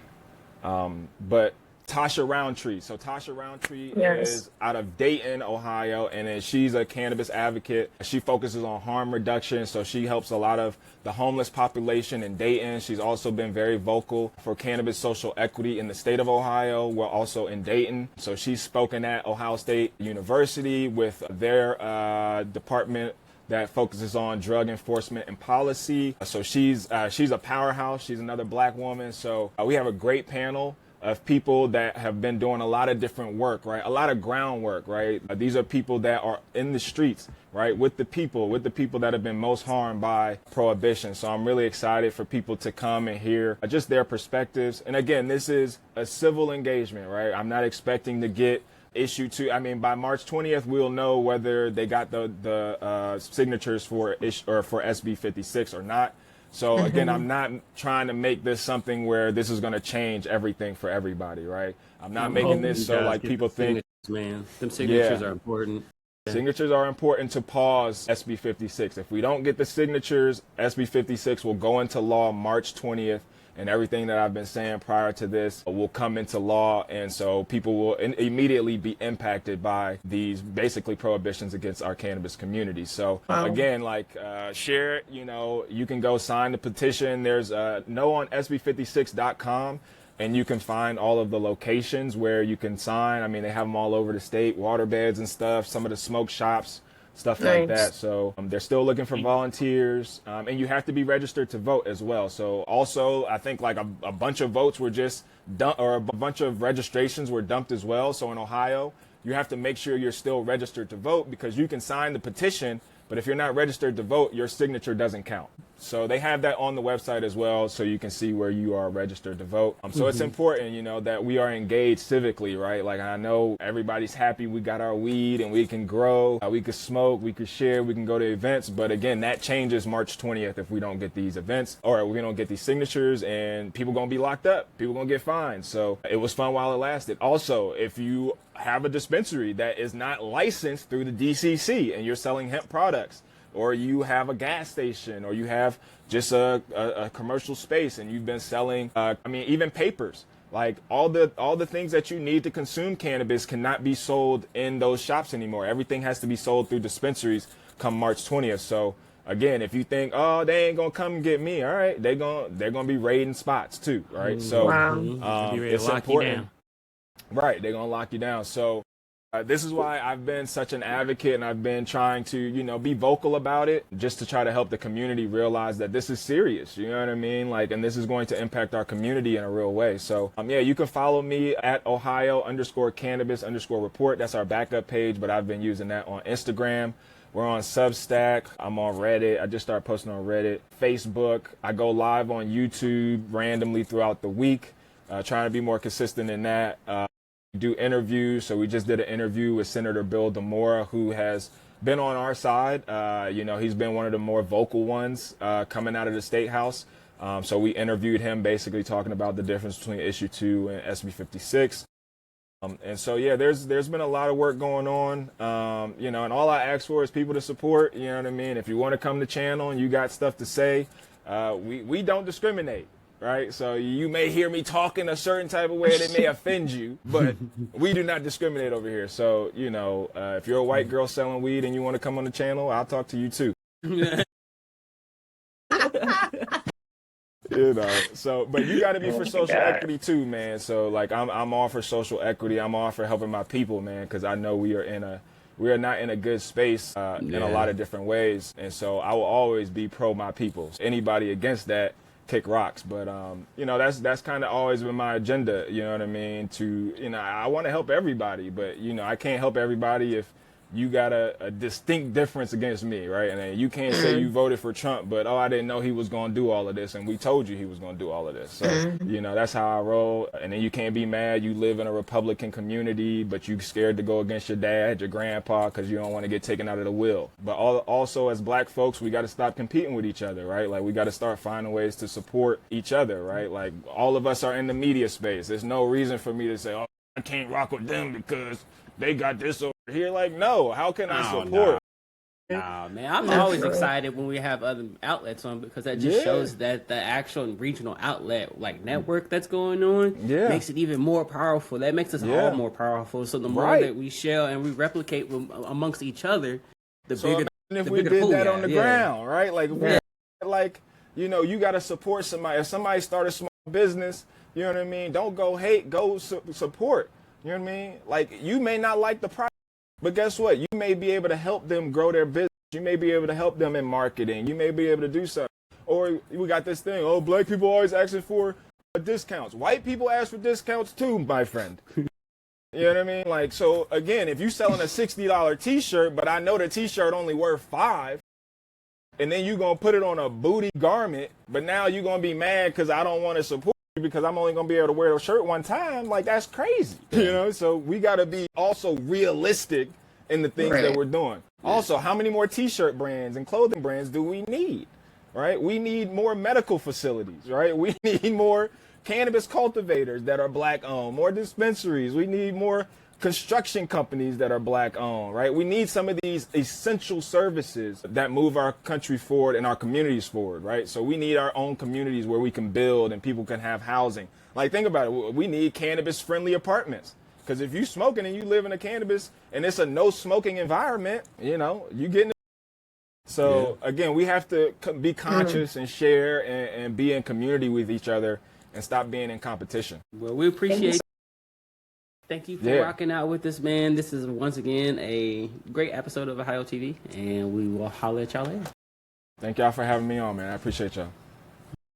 But Tasha Roundtree. So Tasha Roundtree is out of Dayton, Ohio, and then she's a cannabis advocate. She focuses on harm reduction, so she helps a lot of the homeless population in Dayton. She's also been very vocal for cannabis social equity in the state of Ohio. We're also in Dayton. So she's spoken at Ohio State University with their department that focuses on drug enforcement and policy. So she's a powerhouse. She's another black woman. So we have a great panel of people that have been doing a lot of different work, right? A lot of groundwork, right? These are people that are in the streets, right? With the people that have been most harmed by prohibition. So I'm really excited for people to come and hear just their perspectives. And again, this is a civil engagement, right? I'm not expecting to get issue 2. I mean, by March 20th, we'll know whether they got the signatures for SB56 or not. So again, I'm not trying to make this something where this is going to change everything for everybody, right? I'm not making this so like people think, man, them signatures are important. Signatures are important to pause SB56. If we don't get the signatures, SB56 will go into law March 20th. And everything that I've been saying prior to this will come into law. And so people will immediately be impacted by these basically prohibitions against our cannabis community. So again, share it, you can go sign the petition. There's no on SB56.com. And you can find all of the locations where you can sign. I mean, they have them all over the state, water beds and stuff, some of the smoke shops, stuff like that. So they're still looking for volunteers, and you have to be registered to vote as well. So also, I think like a bunch of votes were just dumped, or a bunch of registrations were dumped as well. So in Ohio, you have to make sure you're still registered to vote, because you can sign the petition, but if you're not registered to vote, your signature doesn't count. So they have that on the website as well, so you can see where you are registered to vote. So it's important, you know, that we are engaged civically, right? Like, I know everybody's happy we got our weed and we can grow, we can smoke, we can share, we can go to events. But again, that changes March 20th if we don't get these events or we don't get these signatures, and people gonna be locked up. People gonna get fined. So it was fun while it lasted. Also, if you have a dispensary that is not licensed through the DCC and you're selling hemp products, or you have a gas station, or you have just a commercial space and you've been selling, even papers, like all the things that you need to consume cannabis cannot be sold in those shops anymore. Everything has to be sold through dispensaries come March 20th. So again, if you think, oh, they ain't gonna come get me, all right, they're gonna be raiding spots too, right? So it's important. Right, they're gonna lock you down. So this is why I've been such an advocate, and I've been trying to, you know, be vocal about it, just to try to help the community realize that this is serious. You know what I mean? Like, and this is going to impact our community in a real way. So, yeah, you can follow me at Ohio_cannabis_report. That's our backup page, but I've been using that on Instagram. We're on Substack. I'm on Reddit. I just started posting on Reddit, Facebook. I go live on YouTube randomly throughout the week, trying to be more consistent in that. Do interviews. So we just did an interview with Senator Bill DeMora, who has been on our side. You know, he's been one of the more vocal ones coming out of the State House. So we interviewed him, basically talking about the difference between issue 2 and SB56. And so, yeah, there's been a lot of work going on, you know, and all I ask for is people to support. You know what I mean? If you want to come to the channel and you got stuff to say, we don't discriminate. Right, so you may hear me talking a certain type of way that may offend you, but we do not discriminate over here. So, you know, if you're a white girl selling weed and you want to come on the channel, I'll talk to you too. You know, so, but you got to be for social equity too, man. So, like, I'm all for social equity. I'm all for helping my people, man, because I know we are not in a good space in a lot of different ways, and so I will always be pro my people. Anybody against that, kick rocks. But you know, that's kind of always been my agenda, you know what I mean, to, you know, I want to help everybody, but you know, I can't help everybody if you got a distinct difference against me, right? And then you can't say you voted for Trump, but I didn't know he was going to do all of this, and we told you he was going to do all of this. So you know, that's how I roll. And then you can't be mad you live in a Republican community, but you scared to go against your dad, your grandpa, because you don't want to get taken out of the will. But also as black folks, we got to stop competing with each other, right? Like, we got to start finding ways to support each other, right? Like, all of us are in the media space. There's no reason for me to say, oh, I can't rock with them because they got this over here. Like, no, how can I support? Nah, man, I'm always excited when we have other outlets on, because that just shows that the actual regional outlet, like, network that's going on makes it even more powerful. That makes us all more powerful. So the more that we share and we replicate amongst each other, the bigger. If we did that on the ground, right? Like, like, you know, you got to support somebody. If somebody start a small business, you know what I mean? Don't go hate, go support. You know what I mean? Like, you may not like the product, but guess what? You may be able to help them grow their business. You may be able to help them in marketing. You may be able to do something. Or we got this thing, oh, black people always asking for discounts. White people ask for discounts too, my friend. You know what I mean? Like, so again, if you're selling a $60 t-shirt, but I know the t-shirt only worth $5, and then you're going to put it on a booty garment, but now you're going to be mad because I don't want to support because I'm only going to be able to wear the shirt one time, like, that's crazy, you know? So we got to be also realistic in the things that we're doing. Also, how many more t-shirt brands and clothing brands do we need, right? We need more medical facilities, right? We need more cannabis cultivators that are black owned, more dispensaries. We need more construction companies that are black owned, right? We need some of these essential services that move our country forward and our communities forward, right? So we need our own communities where we can build and people can have housing. Like, think about it. We need cannabis friendly apartments, because if you smoking and you live in a cannabis and it's a no smoking environment, you know, you getting. So again, we have to be conscious and share and be in community with each other and stop being in competition. Well, we appreciate. Thank you for rocking out with us, man. This is once again a great episode of OH-HighYo TV, and we will holler at y'all later. Thank y'all for having me on, man. I appreciate y'all.